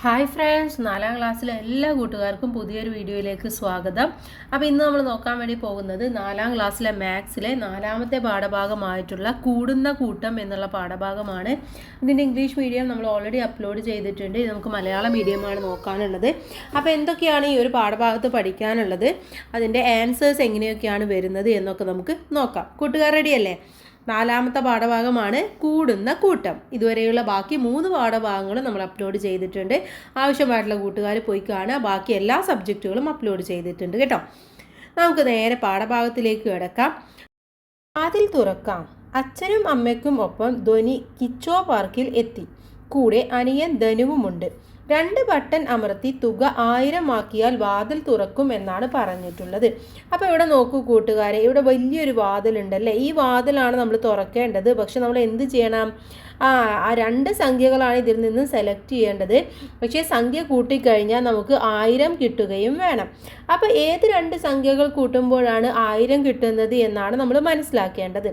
Hi friends, 4ാം ക്ലാസ്സിലെ എല്ലാ കൂട്ടുകാർക്കും പുതിയൊരു വീഡിയോയിലേക്ക് സ്വാഗതം. അപ്പോൾ ഇന്ന് നമ്മൾ നോക്കാൻ വേണ്ടി പോകുന്നത് 4ാം ക്ലാസ്സിലെ മാത്സിലെ 4ാമത്തെ പാഠഭാഗമായിട്ടുള്ള കൂടുന്ന കൂട്ടം എന്നുള്ള പാഠഭാഗമാണ്. ഇതിൻ്റെ ഇംഗ്ലീഷ് മീഡിയം നമ്മൾ ഓൾറെഡി അപ്ലോഡ് ചെയ്തിട്ടുണ്ട്. ഇത് നമുക്ക് മലയാളം മീഡിയമാണ് നോക്കാനുള്ളത്. അപ്പോൾ എന്തൊക്കെയാണ് ഈ ഒരു പാഠഭാഗത്ത് പഠിക്കാനുള്ളത്, അതിൻ്റെ ആൻസേഴ്സ് എങ്ങനെയൊക്കെയാണ് വരുന്നത് എന്നൊക്കെ നമുക്ക് നോക്കാം. കൂട്ടുകാർ റെഡിയല്ലേ? 4ാമത്തെ പാഠഭാഗമാണ് കൂടുന്ന കൂട്ടം. ഇതുവരെയുള്ള ബാക്കി 3 പാഠഭാഗങ്ങളും നമ്മൾ അപ്ലോഡ് ചെയ്തിട്ടുണ്ട്. ആവശ്യമായിട്ടുള്ള കൂട്ടുകാർ പോയി കാണുക. ബാക്കി എല്ലാ സബ്ജക്റ്റുകളും അപ്ലോഡ് ചെയ്തിട്ടുണ്ട് കേട്ടോ. നമുക്ക് നേരെ പാഠഭാഗത്തിലേക്ക് കിടക്കാം. വാതിൽ തുറക്കാം. അച്ഛനും അമ്മയ്ക്കും ഒപ്പം ധ്വനി കിച്ചോ പാർക്കിൽ എത്തി. കൂടെ അനിയൻ ധനുവുമുണ്ട്. 2 ബട്ടൺ അമർത്തി തുക 1000 ആക്കിയാൽ വാതിൽ തുറക്കും എന്നാണ് പറഞ്ഞിട്ടുള്ളത്. അപ്പോൾ ഇവിടെ നോക്കൂ കൂട്ടുകാരെ, ഇവിടെ വലിയൊരു വാതിലുണ്ടല്ലേ. ഈ വാതിലാണ് നമ്മൾ തുറക്കേണ്ടത്. പക്ഷെ നമ്മൾ എന്ത് ചെയ്യണം? ആ 2 സംഖ്യകളാണ് ഇതിൽ നിന്ന് സെലക്ട് ചെയ്യേണ്ടത്. പക്ഷേ സംഖ്യ കൂട്ടിക്കഴിഞ്ഞാൽ നമുക്ക് 1000 കിട്ടുകയും വേണം. അപ്പോൾ ഏത് 2 സംഖ്യകൾ കൂട്ടുമ്പോഴാണ് 1000 കിട്ടുന്നത് എന്നാണ് നമ്മൾ മനസ്സിലാക്കേണ്ടത്.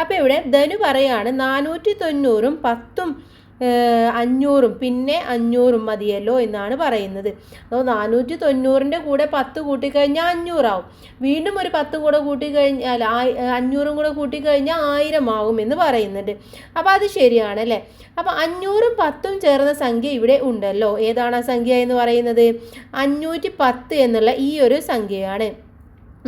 അപ്പോൾ ഇവിടെ ധനു പറയാണ് 490ഉം 10ഉം 500ഉം പിന്നെ 500ഉം മതിയല്ലോ എന്നാണ് പറയുന്നത്. അപ്പോൾ 490ൻ്റെ കൂടെ 10 കൂട്ടിക്കഴിഞ്ഞാൽ 500 ആവും. വീണ്ടും ഒരു 10 കൂടെ കൂട്ടിക്കഴിഞ്ഞാൽ 500ഉം കൂടെ കൂട്ടിക്കഴിഞ്ഞാൽ 1000 ആവും എന്ന് പറയുന്നുണ്ട്. അപ്പോൾ അത് ശരിയാണല്ലേ. അപ്പോൾ 500ഉം 10ഉം ചേർന്ന സംഖ്യ ഇവിടെ ഉണ്ടല്ലോ. ഏതാണ് ആ സംഖ്യ എന്ന് പറയുന്നത്? 510 എന്നുള്ള ഈ ഒരു സംഖ്യയാണ്.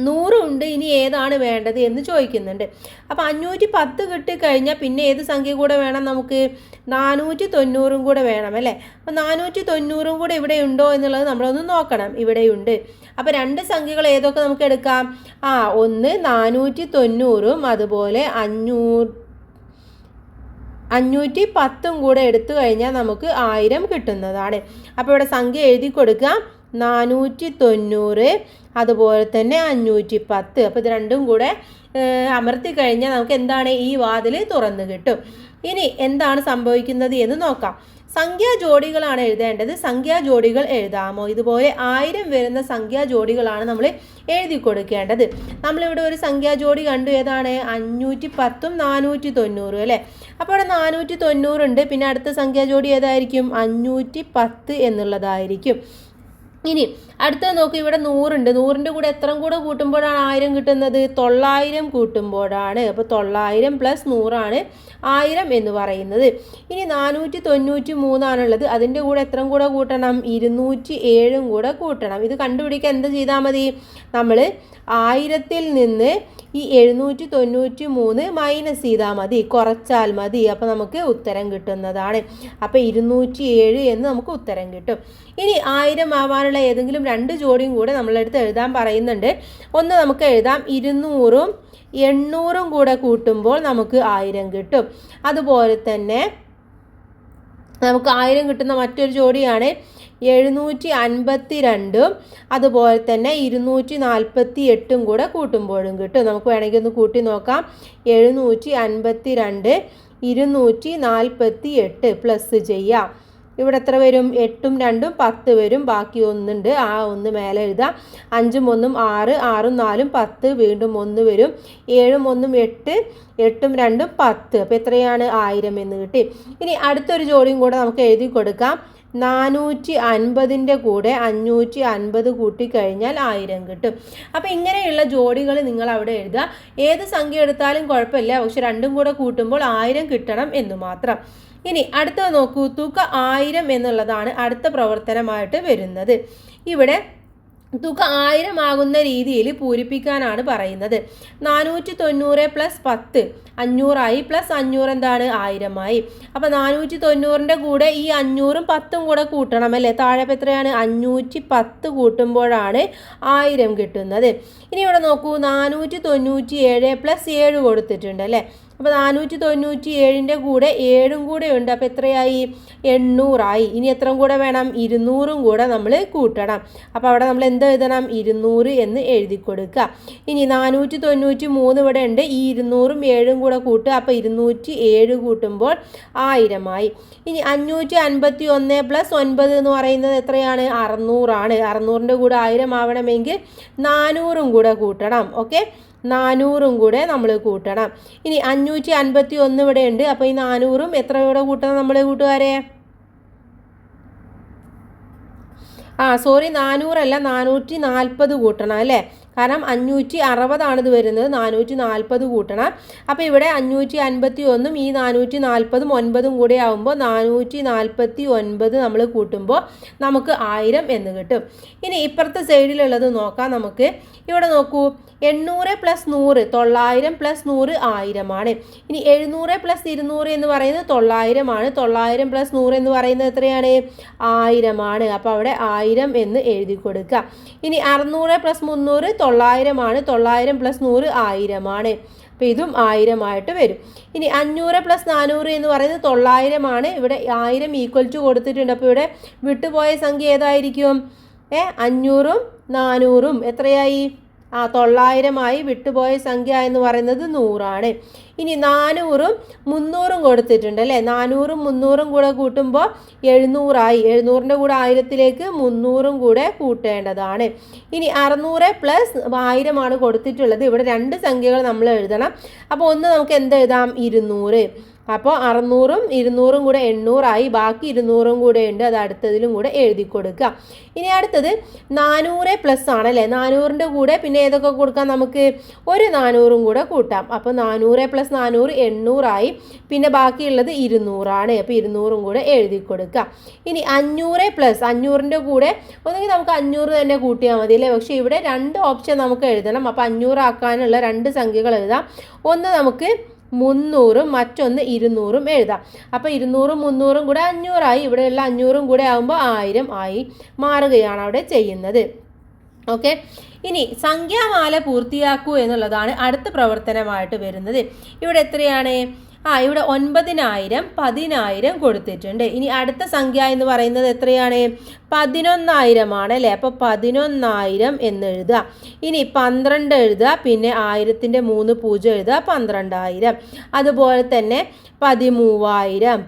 100 ഉണ്ട്, ഇനി ഏതാണ് വേണ്ടത് എന്ന് ചോദിക്കുന്നുണ്ട്. അപ്പോൾ 510 കിട്ടിക്കഴിഞ്ഞാൽ പിന്നെ ഏത് സംഖ്യ കൂടെ വേണം നമുക്ക്? 490ഉം കൂടെ വേണം അല്ലേ. അപ്പോൾ 490ഉം കൂടെ ഇവിടെ ഉണ്ടോ എന്നുള്ളത് നമ്മളൊന്ന് നോക്കണം. ഇവിടെയുണ്ട്. അപ്പോൾ 2 സംഖ്യകൾ ഏതൊക്കെ നമുക്ക് എടുക്കാം? ഒന്ന് 490ഉം അതുപോലെ 510ഉം കൂടെ എടുത്തു കഴിഞ്ഞാൽ നമുക്ക് 1000 കിട്ടുന്നതാണ്. അപ്പോൾ ഇവിടെ സംഖ്യ എഴുതി കൊടുക്കാം. 490 അതുപോലെ തന്നെ 510. അപ്പോൾ ഇത് രണ്ടും കൂടെ അമർത്തി കഴിഞ്ഞാൽ നമുക്ക് എന്താണ്? ഈ വാതിൽ തുറന്നു കിട്ടും. ഇനി എന്താണ് സംഭവിക്കുന്നത് എന്ന് നോക്കാം. സംഖ്യാ ജോഡികളാണ് എഴുതേണ്ടത്. സംഖ്യാ ജോഡികൾ എഴുതാമോ? ഇതുപോലെ 1000 വരുന്ന സംഖ്യാ ജോഡികളാണ് നമ്മൾ എഴുതി കൊടുക്കേണ്ടത്. നമ്മളിവിടെ ഒരു സംഖ്യാ ജോഡി കണ്ടു. ഏതാണ്? 510ഉം 490 അല്ലേ. അപ്പോൾ ഇവിടെ 490 ഉണ്ട്. പിന്നെ അടുത്ത സംഖ്യാ ജോഡി ഏതായിരിക്കും? 510 എന്നുള്ളതായിരിക്കും. ഇനി അടുത്തത് നോക്കൂ. ഇവിടെ 100 ഉണ്ട്. 100ൻ്റെ കൂടെ എത്ര കൂടെ കൂട്ടുമ്പോഴാണ് 1000 കിട്ടുന്നത്? 900 കൂട്ടുമ്പോഴാണ്. അപ്പോൾ 900 + 100 ആണ് 1000 എന്ന് പറയുന്നത്. ഇനി 493 ആണുള്ളത്. അതിൻ്റെ കൂടെ എത്ര കൂടെ കൂട്ടണം? 207 കൂടെ കൂട്ടണം. ഇത് കണ്ടുപിടിക്കാൻ എന്ത് ചെയ്താൽ മതി? നമ്മൾ 1000ൽ നിന്ന് ഈ 793 മൈനസ് ചെയ്താൽ മതി, കുറച്ചാൽ മതി. അപ്പോൾ നമുക്ക് ഉത്തരം കിട്ടുന്നതാണ്. അപ്പോൾ 207 എന്ന് നമുക്ക് ഉത്തരം കിട്ടും. ഇനി 1000 ആവാനുള്ള ഏതെങ്കിലും 2 ജോഡിയും കൂടെ നമ്മളെടുത്ത് എഴുതാൻ പറയുന്നുണ്ട്. ഒന്ന് നമുക്ക് എഴുതാം. 200ഉം 800ഉം കൂടെ കൂട്ടുമ്പോൾ നമുക്ക് 1000 കിട്ടും. അതുപോലെ തന്നെ നമുക്ക് 1000 കിട്ടുന്ന മറ്റൊരു ജോഡിയാണ് 752ഉം അതുപോലെ തന്നെ 248ഉം കൂടെ കൂട്ടുമ്പോഴും കിട്ടും. നമുക്ക് വേണമെങ്കിൽ ഒന്ന് കൂട്ടി നോക്കാം. 752 248 പ്ലസ് ചെയ്യാം. ഇവിടെ എത്ര വരും? 8ഉം 2ഉം 10 വരും. ബാക്കി 1 ഉണ്ട്. ആ 1 മേലെ എഴുതാം. 5ഉം 1ഉം 6, 6ഉം 4ഉം 10, വീണ്ടും 1 വരും. 7ഉം 1ഉം 8, 8ഉം 2ഉം 10. അപ്പോൾ എത്രയാണ്? 1000 എന്ന് കിട്ടി. ഇനി അടുത്തൊരു ജോഡിയും കൂടെ നമുക്ക് എഴുതി കൊടുക്കാം. 450ൻ്റെ കൂടെ 550 കൂട്ടിക്കഴിഞ്ഞാൽ 1000 കിട്ടും. അപ്പോൾ ഇങ്ങനെയുള്ള ജോഡികൾ നിങ്ങൾ അവിടെ എഴുതുക. ഏത് സംഖ്യ എടുത്താലും കുഴപ്പമില്ല, പക്ഷെ രണ്ടും കൂടെ കൂട്ടുമ്പോൾ 1000 കിട്ടണം എന്ന് മാത്രം. ഇനി അടുത്തത് നോക്കൂ. തുക 1000 എന്നുള്ളതാണ് അടുത്ത പ്രവർത്തനമായിട്ട് വരുന്നത്. ഇവിടെ തുക 1000 ആകുന്ന രീതിയിൽ പൂരിപ്പിക്കാനാണ് പറയുന്നത്. 490 + 10 500 പ്ലസ് 500 എന്താണ്? 1000 ആയി. അപ്പോൾ 490ൻ്റെ കൂടെ ഈ 500ഉം 10ഉം കൂടെ കൂട്ടണം അല്ലേ. താഴെ എത്രയാണ്? 510 കൂട്ടുമ്പോഴാണ് 1000 കിട്ടുന്നത്. ഇനി ഇവിടെ നോക്കൂ. 497 + 7 കൊടുത്തിട്ടുണ്ട് അല്ലേ. അപ്പോൾ 497ൻ്റെ കൂടെ 7ഉം കൂടെ ഉണ്ട്. അപ്പോൾ എത്രയായി? 800 ആയി. ഇനി എത്ര കൂടെ വേണം? 200ഉം കൂടെ നമ്മൾ കൂട്ടണം. അപ്പോൾ അവിടെ നമ്മൾ എന്ത് എഴുതണം? 200 എന്ന് എഴുതി കൊടുക്കുക. ഇനി 493 ഇവിടെ ഉണ്ട്. ഈ 200ഉം 7ഉം കൂടെ കൂട്ടുക. അപ്പോൾ 207 കൂട്ടുമ്പോൾ 1000 ആയി. ഇനി 551 + 9 എന്ന് പറയുന്നത് എത്രയാണ്? 600 ആണ്. 600ൻ്റെ കൂടെ 1000 ആവണമെങ്കിൽ 400ഉം കൂടെ കൂട്ടണം. ഓക്കെ, 400ഉം കൂടെ നമ്മൾ കൂട്ടണം. ഇനി 551 ഇവിടെ ഉണ്ട്. അപ്പോൾ ഈ 400ഉം എത്ര കൂടെ കൂട്ടണം നമ്മൾ കൂട്ടുകാരെ? സോറി 400 അല്ല, 440 കൂട്ടണം അല്ലേ, കാരണം 560 ഇത് വരുന്നത്, 440 കൂട്ടണം. അപ്പോൾ ഇവിടെ 551 ഈ 440 9 കൂടെ ആകുമ്പോൾ 449 നമ്മൾ കൂട്ടുമ്പോൾ നമുക്ക് 1000 എന്ന് കിട്ടും. ഇനി ഇപ്പുറത്തെ സൈഡിലുള്ളത് നോക്കാം നമുക്ക്. ഇവിടെ നോക്കൂ, 800 + 100 900 + 100 1000 ഇനി 700 + 200 എന്ന് പറയുന്നത് 900 900 + 100 എന്ന് പറയുന്നത് എത്രയാണ്? 1000 അപ്പോൾ അവിടെ 1000 എന്ന് എഴുതി കൊടുക്കുക. ഇനി 600 + 300 900 900 + 100 1000 അപ്പോൾ ഇതും 1000 വരും. ഇനി 500 + 400 എന്ന് പറയുന്നത് 900 ഇവിടെ 1000 ഈക്വൽ ടു കൊടുത്തിട്ടുണ്ട്. അപ്പോൾ ഇവിടെ വിട്ടുപോയ സംഖ്യ ഏതായിരിക്കും? 500ഉം 400ഉം എത്രയായി? 900 വിട്ടുപോയ സംഖ്യ എന്ന് പറയുന്നത് 100. ഇനി 400ഉം 300ഉം കൊടുത്തിട്ടുണ്ട് അല്ലേ, 400ഉം 300ഉം കൂടെ കൂട്ടുമ്പോൾ 700 700ൻ്റെ കൂടെ 1000ത്തിലേക്ക് 300ഉം കൂടെ കൂട്ടേണ്ടതാണ്. ഇനി 600 + 1000 കൊടുത്തിട്ടുള്ളത്. ഇവിടെ 2 സംഖ്യകൾ നമ്മൾ എഴുതണം. അപ്പോൾ ഒന്ന് നമുക്ക് എന്ത് എഴുതാം? 200. അപ്പോൾ 600ഉം 200ഉം കൂടെ 800 ബാക്കി 200ഉം കൂടെ ഉണ്ട്, അത് അടുത്തതിലും കൂടെ എഴുതി കൊടുക്കുക. ഇനി അടുത്തത് 400 പ്ലസ് ആണല്ലേ, 400ൻ്റെ കൂടെ പിന്നെ ഏതൊക്കെ കൊടുക്കാം? നമുക്ക് ഒരു 400ഉം കൂടെ കൂട്ടാം. അപ്പോൾ 400 + 400 800 പിന്നെ ബാക്കിയുള്ളത് 200 അപ്പോൾ 200ഉം കൂടെ എഴുതി കൊടുക്കുക. ഇനി 500 + 500ൻ്റെ കൂടെ ഒന്നുകിൽ നമുക്ക് 500 തന്നെ കൂട്ടിയാൽ മതി അല്ലേ, പക്ഷേ ഇവിടെ 2 ഓപ്ഷൻ നമുക്ക് എഴുതണം. അപ്പോൾ 500 ആക്കാനുള്ള 2 സംഖ്യകൾ എഴുതാം. ഒന്ന് നമുക്ക് 300ഉം മറ്റൊന്ന് 200ഉം എഴുതാം. അപ്പോൾ 200ഉം 300ഉം കൂടെ 500 ഇവിടെയുള്ള 500ഉം കൂടെ ആകുമ്പോൾ 1000 മാറുകയാണ് അവിടെ ചെയ്യുന്നത്. ഓക്കെ, ഇനി സംഖ്യാമാല പൂർത്തിയാക്കൂ എന്നുള്ളതാണ് അടുത്ത പ്രവർത്തനമായിട്ട് വരുന്നത്. ഇവിടെ എത്രയാണ്? ഇവിടെ 9000 10000 കൊടുത്തിട്ടുണ്ട്. ഇനി അടുത്ത സംഖ്യ എന്ന് പറയുന്നത് എത്രയാണ്? 11000 അല്ലേ, അപ്പോൾ 11000 എന്ന് എഴുതുക. ഇനി 12 എഴുതുക, പിന്നെ 1000ൻ്റെ 3 0 എഴുതുക, 12000. അതുപോലെ തന്നെ 13000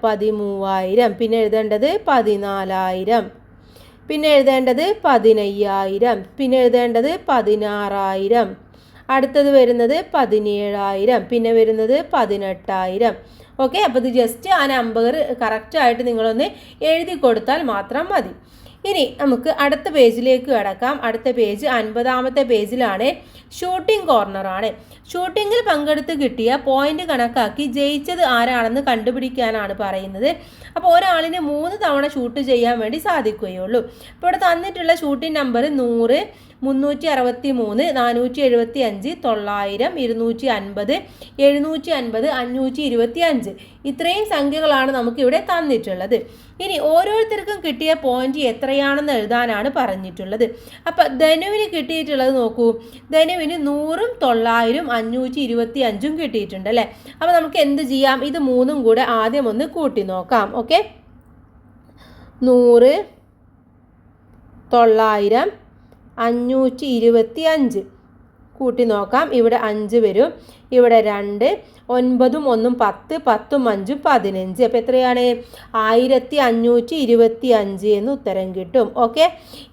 പിന്നെ എഴുതേണ്ടത് 14000, പിന്നെ എഴുതേണ്ടത് 15000, പിന്നെ എഴുതേണ്ടത് 16000, അടുത്തത് വരുന്നത് 17000, പിന്നെ വരുന്നത് 18000. ഓക്കെ, അപ്പോൾ ഇത് ജസ്റ്റ് ആ നമ്പർ കറക്റ്റായിട്ട് നിങ്ങളൊന്ന് എഴുതി കൊടുത്താൽ മാത്രം മതി. ഇനി നമുക്ക് അടുത്ത പേജിലേക്ക് കിടക്കാം. അടുത്ത പേജ് 50ാമത്തെ പേജിലാണ്. ഷൂട്ടിംഗ് കോർണറാണ്. ഷൂട്ടിങ്ങിൽ പങ്കെടുത്ത് കിട്ടിയ പോയിന്റ് കണക്കാക്കി ജയിച്ചത് ആരാണെന്ന് കണ്ടുപിടിക്കാനാണ് പറയുന്നത്. അപ്പോൾ ഒരാളിന് 3 തവണ ഷൂട്ട് ചെയ്യാൻ വേണ്ടി സാധിക്കുകയുള്ളൂ. ഇപ്പോൾ ഇവിടെ തന്നിട്ടുള്ള ഷൂട്ടിംഗ് നമ്പർ 100 363 475 900 250 750 525 ഇത്രയും സംഖ്യകളാണ് നമുക്കിവിടെ തന്നിട്ടുള്ളത്. ഇനി ഓരോരുത്തർക്കും കിട്ടിയ പോയിന്റ് എത്രയാണെന്ന് എഴുതാനാണ് പറഞ്ഞിട്ടുള്ളത്. അപ്പം ധനുവിന് കിട്ടിയിട്ടുള്ളത് നോക്കൂ, ധനുവിന് 100ഉം 900ഉം 525ഉം കിട്ടിയിട്ടുണ്ട് അല്ലേ. അപ്പോൾ നമുക്ക് എന്ത് ചെയ്യാം? ഇത് 3ഉം കൂടെ ആദ്യം ഒന്ന് കൂട്ടി നോക്കാം. ഓക്കെ, 100 900 525 കൂട്ടി നോക്കാം. ഇവിടെ 5 വരും, ഇവിടെ 2 9ഉം 1ഉം 10 10ഉം 5ഉം 15. അപ്പോൾ എത്രയാണ്? 1525 എന്ന് ഉത്തരം കിട്ടും. ഓക്കെ,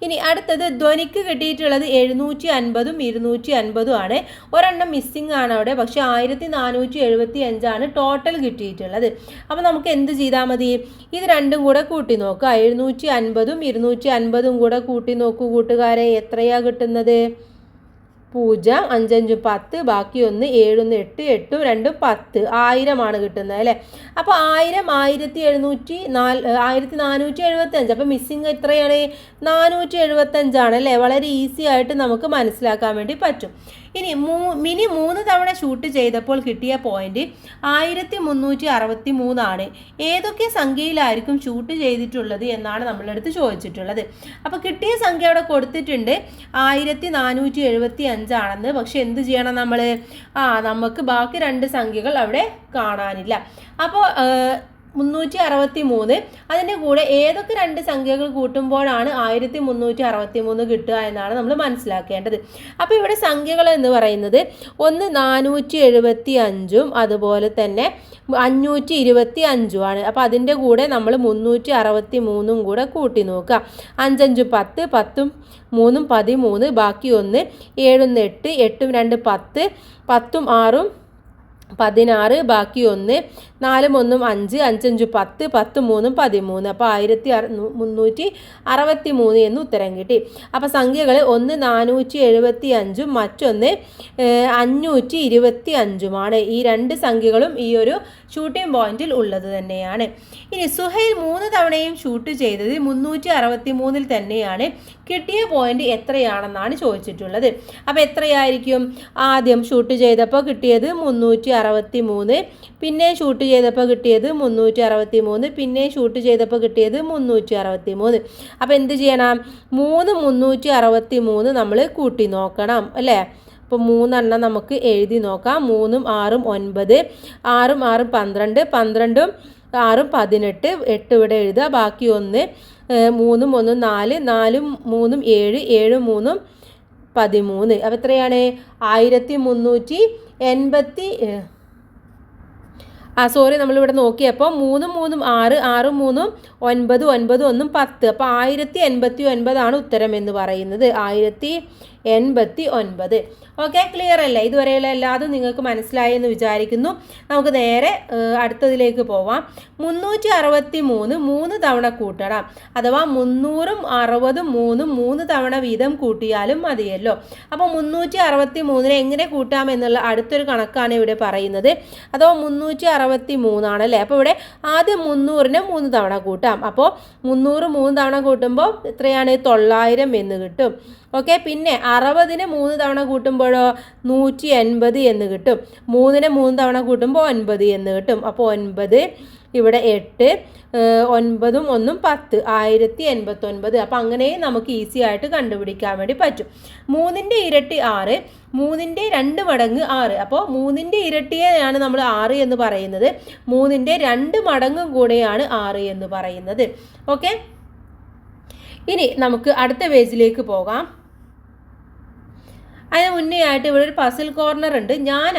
ഇനി അടുത്തത് ധ്വനിക്ക് കിട്ടിയിട്ടുള്ളത് 750ഉം 250ഉം ആണ്. ഒരെണ്ണം മിസ്സിംഗ് ആണ് അവിടെ, പക്ഷേ 1475 ടോട്ടൽ കിട്ടിയിട്ടുള്ളത്. അപ്പോൾ നമുക്ക് എന്ത് ചെയ്താൽ മതി? ഇത് രണ്ടും കൂടെ കൂട്ടി നോക്കുക. 750ഉം 250ഉം കൂടെ കൂട്ടി നോക്കൂ കൂട്ടുകാരെ, എത്രയാണ് കിട്ടുന്നത്? 0 5 5 10 ബാക്കി 1 7 8 8 2 10 1000 കിട്ടുന്നത് അല്ലേ. അപ്പോൾ 1000 1475. അപ്പോൾ മിസ്സിങ് എത്രയാണ്? 475 അല്ലേ. വളരെ ഈസി ആയിട്ട് നമുക്ക് മനസ്സിലാക്കാൻ വേണ്ടി പറ്റും. ഇനി മിനി 3 തവണ ഷൂട്ട് ചെയ്തപ്പോൾ കിട്ടിയ പോയിന്റ് 1363 ഏതൊക്കെ സംഖ്യയിലായിരിക്കും ഷൂട്ട് ചെയ്തിട്ടുള്ളത് എന്നാണ് നമ്മളടുത്ത് ചോദിച്ചിട്ടുള്ളത്. അപ്പോൾ കിട്ടിയ സംഖ്യ അവിടെ കൊടുത്തിട്ടുണ്ട് 1475 പക്ഷെ എന്ത് ചെയ്യണം നമ്മൾ? നമുക്ക് ബാക്കി 2 സംഖ്യകൾ അവിടെ കാണാനില്ല. അപ്പോൾ 363 അതിൻ്റെ കൂടെ ഏതൊക്കെ 2 സംഖ്യകൾ കൂട്ടുമ്പോഴാണ് 1363 കിട്ടുക എന്നാണ് നമ്മൾ മനസ്സിലാക്കേണ്ടത്. അപ്പോൾ ഇവിടെ സംഖ്യകൾ എന്ന് പറയുന്നത് ഒന്ന് 475ഉം അതുപോലെ തന്നെ 525 അപ്പോൾ അതിൻ്റെ കൂടെ നമ്മൾ 363 കൂടെ കൂട്ടി നോക്കുക. 5 5 10 10ഉം 3ഉം 13 ബാക്കി 1 7 8 8ഉം 2 10 10ഉം 6ഉം 16 ബാക്കി 1 4 1 5 5 5 10 10 3 13 അപ്പോൾ 1363 എന്ന് ഉത്തരം കിട്ടി. അപ്പോൾ സംഖ്യകൾ ഒന്ന് 475 മറ്റൊന്ന് 525 ഈ രണ്ട് സംഖ്യകളും ഈ ഒരു ഷൂട്ടിംഗ് പോയിന്റിൽ ഉള്ളത് തന്നെയാണ്. ഇനി സുഹൈൽ 3 തവണയും ഷൂട്ട് ചെയ്തത് 363 തന്നെയാണ്. കിട്ടിയ പോയിന്റ് എത്രയാണെന്നാണ് ചോദിച്ചിട്ടുള്ളത്. അപ്പോൾ എത്രയായിരിക്കും? ആദ്യം ഷൂട്ട് ചെയ്തപ്പോൾ കിട്ടിയത് 363, പിന്നെ ഷൂട്ട് ചെയ്തപ്പോൾ കിട്ടിയത് 363, പിന്നെ ഷൂട്ട് ചെയ്തപ്പോൾ കിട്ടിയത് 363. അപ്പോൾ എന്ത് ചെയ്യണം? 363 നമ്മൾ കൂട്ടി നോക്കണം അല്ലേ? അപ്പോൾ 3 നമുക്ക് എഴുതി നോക്കാം. 3 6 9, 6 6 12, 12 6 18, 8 ഇവിടെ എഴുതുക. ബാക്കി 1 3 1 4, 4 3 7, 7 3 13. അപ്പോൾ എത്രയാണ്? 1380. സോറി, നമ്മളിവിടെ നോക്കിയപ്പോൾ 3 3 6, 6 3 9, 9 1 10. അപ്പോൾ 1089 ഉത്തരം എന്ന് പറയുന്നത്. 1089. ഓക്കെ, ക്ലിയർ അല്ലേ? ഇതുവരെയുള്ള എല്ലാതും നിങ്ങൾക്ക് മനസ്സിലായി എന്ന് വിചാരിക്കുന്നു. നമുക്ക് നേരെ അടുത്തതിലേക്ക് പോവാം. 363 3 തവണ കൂട്ടണം. അഥവാ 300ഉം 60ഉം 3 തവണ വീതം കൂട്ടിയാലും മതിയല്ലോ. അപ്പോൾ 363 എങ്ങനെ കൂട്ടാം എന്നുള്ള അടുത്തൊരു കണക്കാണ് ഇവിടെ പറയുന്നത്. അഥവാ 363 ആണല്ലേ. അപ്പോൾ ഇവിടെ ആദ്യം 300നെ 3 തവണ കൂട്ടാം. അപ്പോൾ 300 3 തവണ കൂട്ടുമ്പോൾ എത്രയാണ്? 900 എന്ന് കിട്ടും. ഓക്കെ, പിന്നെ 60നെ 3 തവണ കൂട്ടുമ്പോഴോ 180 എന്ന് കിട്ടും. 3നെ 3 തവണ കൂട്ടുമ്പോൾ 9 എന്ന് കിട്ടും. അപ്പോൾ 9 ഇവിടെ 8 9ഉം 1ഉം 10 1089. അപ്പോൾ അങ്ങനെ നമുക്ക് ഈസി ആയിട്ട് കണ്ടുപിടിക്കാൻ വേണ്ടി പറ്റും. 3ൻ്റെ ഇരട്ടി 6, 3ൻ്റെ 2 മടങ്ങ് 6. അപ്പോൾ 3ൻ്റെ ഇരട്ടിയെയാണ് നമ്മൾ 6 എന്ന് പറയുന്നത്. 3ൻ്റെ 2 മടങ്ങും കൂടെയാണ് 6 എന്ന് പറയുന്നത്. ഓക്കെ, ഇനി നമുക്ക് അടുത്ത പേജിലേക്ക് പോകാം. അതിന് മുന്നേ ആയിട്ട് ഇവിടെ ഒരു പസിൽ കോർണർ ഉണ്ട്. ഞാൻ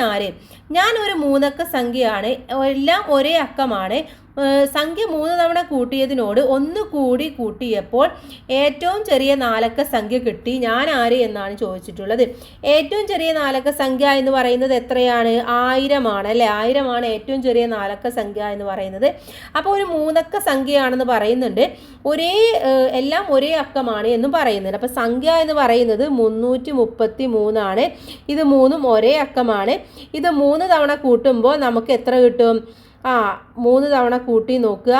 ഒരു 3 അക്ക സംഖ്യയാണ്. എല്ലാം ഒരേ അക്കമാണ്. സംഖ്യ 3 തവണ കൂട്ടിയതിനോട് 1 കൂടി കൂട്ടിയപ്പോൾ ഏറ്റവും ചെറിയ 4 അക്ക സംഖ്യ കിട്ടി. ഞാൻ ആര് എന്നാണ് ചോദിച്ചിട്ടുള്ളത്. ഏറ്റവും ചെറിയ 4 അക്ക സംഖ്യ എന്ന് പറയുന്നത് എത്രയാണ്? 1000 ആണ് അല്ലേ? 1000 ആണ് ഏറ്റവും ചെറിയ 4 അക്ക സംഖ്യ എന്ന് പറയുന്നത്. അപ്പോൾ ഒരു 3 അക്ക സംഖ്യയാണെന്ന് പറയുന്നുണ്ട്. എല്ലാം ഒരേ അക്കമാണ് എന്നും പറയുന്നുണ്ട്. അപ്പോൾ സംഖ്യ എന്ന് പറയുന്നത് 333 ആണ്. ഇത് 3ഉം ഒരേ അക്കമാണ്. ഇത് 3 തവണ കൂട്ടുമ്പോൾ നമുക്ക് എത്ര കിട്ടും? 3 തവണ കൂട്ടി നോക്കുക.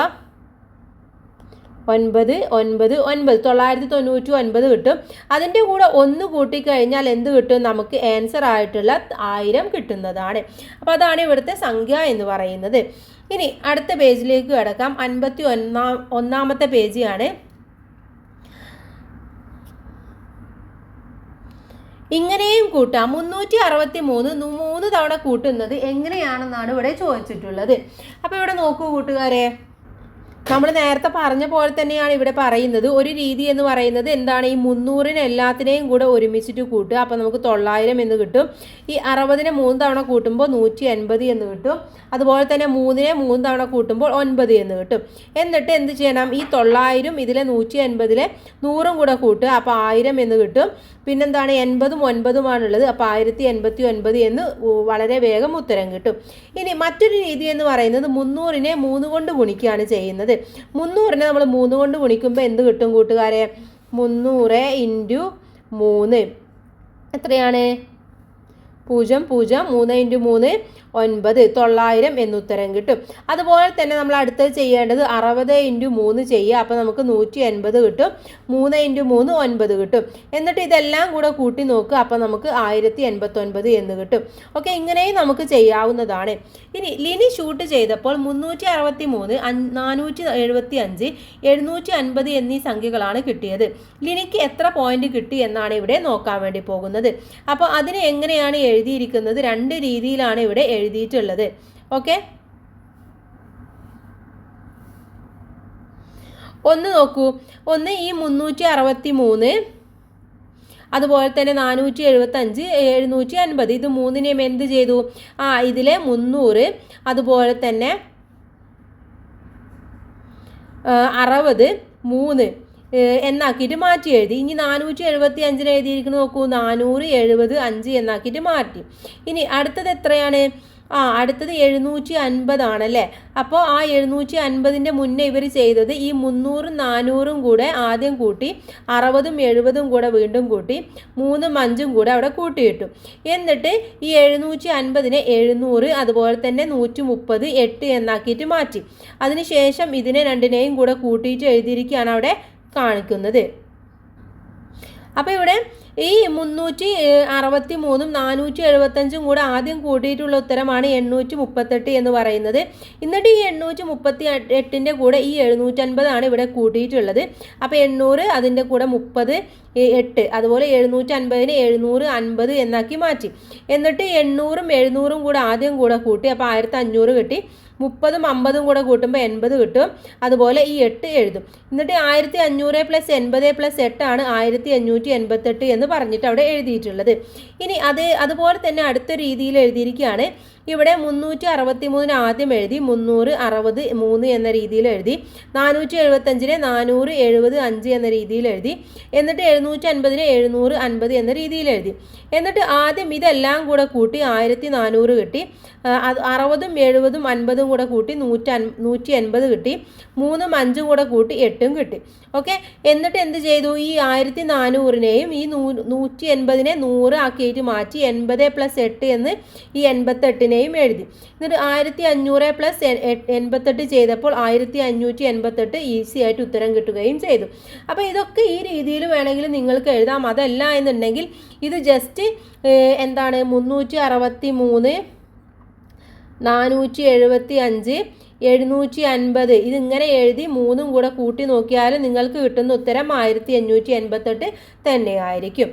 9 9 9 999 കിട്ടും. അതിൻ്റെ കൂടെ 1 കൂട്ടിക്കഴിഞ്ഞാൽ എന്ത് കിട്ടും? നമുക്ക് ആൻസർ ആയിട്ടുള്ള 1000 കിട്ടുന്നതാണ്. അപ്പോൾ അതാണ് ഇവിടുത്തെ സംഖ്യ എന്ന് പറയുന്നത്. ഇനി അടുത്ത പേജിലേക്ക് കിടക്കാം. 51ാമത്തെ പേജാണ്. ഇങ്ങനെയും കൂട്ടാം. 363 3 തവണ കൂട്ടുന്നത് എങ്ങനെയാണെന്നാണ് ഇവിടെ ചോദിച്ചിട്ടുള്ളത്. അപ്പോൾ ഇവിടെ നോക്കൂ കൂട്ടുകാരെ, നമ്മൾ നേരത്തെ പറഞ്ഞ പോലെ തന്നെയാണ് ഇവിടെ പറയുന്നത്. ഒരു രീതി എന്ന് പറയുന്നത് എന്താണ്? ഈ 300നെ എല്ലാത്തിനെയും കൂടെ ഒരുമിച്ചിട്ട് കൂട്ടുക. അപ്പോൾ നമുക്ക് 900 എന്ന് കിട്ടും. ഈ 60നെ 3 തവണ കൂട്ടുമ്പോൾ 180 എന്ന് കിട്ടും. അതുപോലെ തന്നെ 3നെ 3 തവണ കൂട്ടുമ്പോൾ 9 എന്ന് കിട്ടും. എന്നിട്ട് എന്ത് ചെയ്യണം? ഈ 900 ഇതിലെ 180ലെ 100ഉം കൂടെ കൂട്ടുക. അപ്പോൾ 1000 എന്ന് കിട്ടും. പിന്നെന്താണ്? 80ഉം 9ഉമാണുള്ളത്. അപ്പോൾ 1089 എന്ന് വളരെ വേഗം ഉത്തരം കിട്ടും. ഇനി മറ്റൊരു രീതി എന്ന് പറയുന്നത് 300നെ 3 കൊണ്ട് ഗുണിക്കുകയാണ് ചെയ്യുന്നത്. 300നെ നമ്മൾ 3 കൊണ്ട് ഗുണിക്കുമ്പോൾ എന്ത് കിട്ടും കൂട്ടുകാരെ? 300 × 3 എത്രയാണ്? 0 0 3 × 3 9 900 എന്നുത്തരം കിട്ടും. അതുപോലെ തന്നെ നമ്മൾ അടുത്തത് ചെയ്യേണ്ടത് 60 × 3 ചെയ്യുക. അപ്പോൾ നമുക്ക് 180 കിട്ടും. 3 × 3 9 കിട്ടും. എന്നിട്ട് ഇതെല്ലാം കൂടെ കൂട്ടി നോക്കുക. അപ്പോൾ നമുക്ക് 1089 എന്ന് കിട്ടും. ഓക്കെ, ഇങ്ങനെയും നമുക്ക് ചെയ്യാവുന്നതാണ്. ഇനി ലിനി ഷൂട്ട് ചെയ്തപ്പോൾ 363 475 750 എന്നീ സംഖ്യകളാണ് കിട്ടിയത്. ലിനിക്ക് എത്ര പോയിന്റ് കിട്ടി എന്നാണ് ഇവിടെ നോക്കാൻ വേണ്ടി പോകുന്നത്. അപ്പോൾ അതിന് എങ്ങനെയാണ് എഴുതിയിരിക്കുന്നത്? 2 രീതിയിലാണ് ഇവിടെ എഴുതിയിട്ടുള്ളത്. ഓക്കെ, ഒന്ന് നോക്കൂ. ഒന്ന് ഈ 363, അതുപോലെ തന്നെ 475 750 ഇത് 3നെയും എന്ത് ചെയ്തു? ഇതിലെ 300 അതുപോലെ തന്നെ 60 3 എന്നാക്കിയിട്ട് മാറ്റി എഴുതി. ഇനി 475 എഴുതിയിരിക്കുന്നത് നോക്കൂ. 470 5 എന്നാക്കിയിട്ട് മാറ്റി. ഇനി അടുത്തത് എത്രയാണ്? അടുത്തത് 750 ആണല്ലേ. അപ്പോൾ ആ 750 മുന്നേ ഇവർ ചെയ്തത് ഈ 300 400 കൂടെ ആദ്യം കൂട്ടി 60 70 കൂടെ വീണ്ടും കൂട്ടി 3 5 കൂടെ അവിടെ കൂട്ടിയിട്ടു. എന്നിട്ട് ഈ 750 700 അതുപോലെ തന്നെ 130 8 എന്നാക്കിയിട്ട് മാറ്റി. അതിനുശേഷം ഇതിനെ രണ്ടിനെയും കൂടെ കൂട്ടിയിട്ട് എഴുതിയിരിക്കുകയാണ് അവിടെ കാണിക്കുന്നത്. അപ്പോൾ ഇവിടെ ഈ 363 475 കൂടെ ആദ്യം കൂട്ടിയിട്ടുള്ള ഉത്തരമാണ് 838 എന്ന് പറയുന്നത്. എന്നിട്ട് ഈ 838 കൂടെ ഈ 750 ഇവിടെ കൂട്ടിയിട്ടുള്ളത്. അപ്പോൾ 800 അതിൻ്റെ കൂടെ 30 8 അതുപോലെ 750 750 എന്നാക്കി മാറ്റി. എന്നിട്ട് 800 700 കൂടെ ആദ്യം കൂടെ കൂട്ടി. അപ്പോൾ 1500 കിട്ടി. 30 50 കൂടെ കൂട്ടുമ്പോൾ 80 കിട്ടും. അതുപോലെ ഈ 8 എഴുതും. എന്നിട്ട് 1500 + 80 + 8 ആണ് 1588 എന്ന് പറഞ്ഞിട്ട് അവിടെ എഴുതിയിട്ടുള്ളത്. ഇനി അതുപോലെ തന്നെ അടുത്ത രീതിയിൽ എഴുതിയിരിക്കുകയാണ്. ഇവിടെ 363 ആദ്യം എഴുതി 363 എന്ന രീതിയിൽ എഴുതി. 475 475 എന്ന രീതിയിൽ എഴുതി. എന്നിട്ട് 750 750 എന്ന രീതിയിൽ എഴുതി. എന്നിട്ട് ആദ്യം ഇതെല്ലാം കൂടെ കൂട്ടി 1400 കിട്ടി. 60 70 50 കൂടെ കൂട്ടി 180 കിട്ടി. 3 5 കൂടെ കൂട്ടി 8 കിട്ടി. ഓക്കെ. എന്നിട്ട് എന്ത് ചെയ്തു? ഈ 1400നെയും ഈ 180നെ 100 ആക്കിയിട്ട് മാറ്റി 80 + 8 എന്ന് ഈ 88നെയും എഴുതി. എന്നിട്ട് 1500 + 88 ചെയ്തപ്പോൾ 1588 ഈസി ആയിട്ട് ഉത്തരം കിട്ടുകയും ചെയ്തു. അപ്പോൾ ഇതൊക്കെ ഈ രീതിയിൽ വേണമെങ്കിൽ നിങ്ങൾക്ക് എഴുതാം. അതല്ല എന്നുണ്ടെങ്കിൽ ഇത് ജസ്റ്റ് എന്താണ് 363 475 750 ഇതിങ്ങനെ എഴുതി 3 കൂടെ കൂട്ടി നോക്കിയാൽ നിങ്ങൾക്ക് കിട്ടുന്ന ഉത്തരം 1588 തന്നെയായിരിക്കും.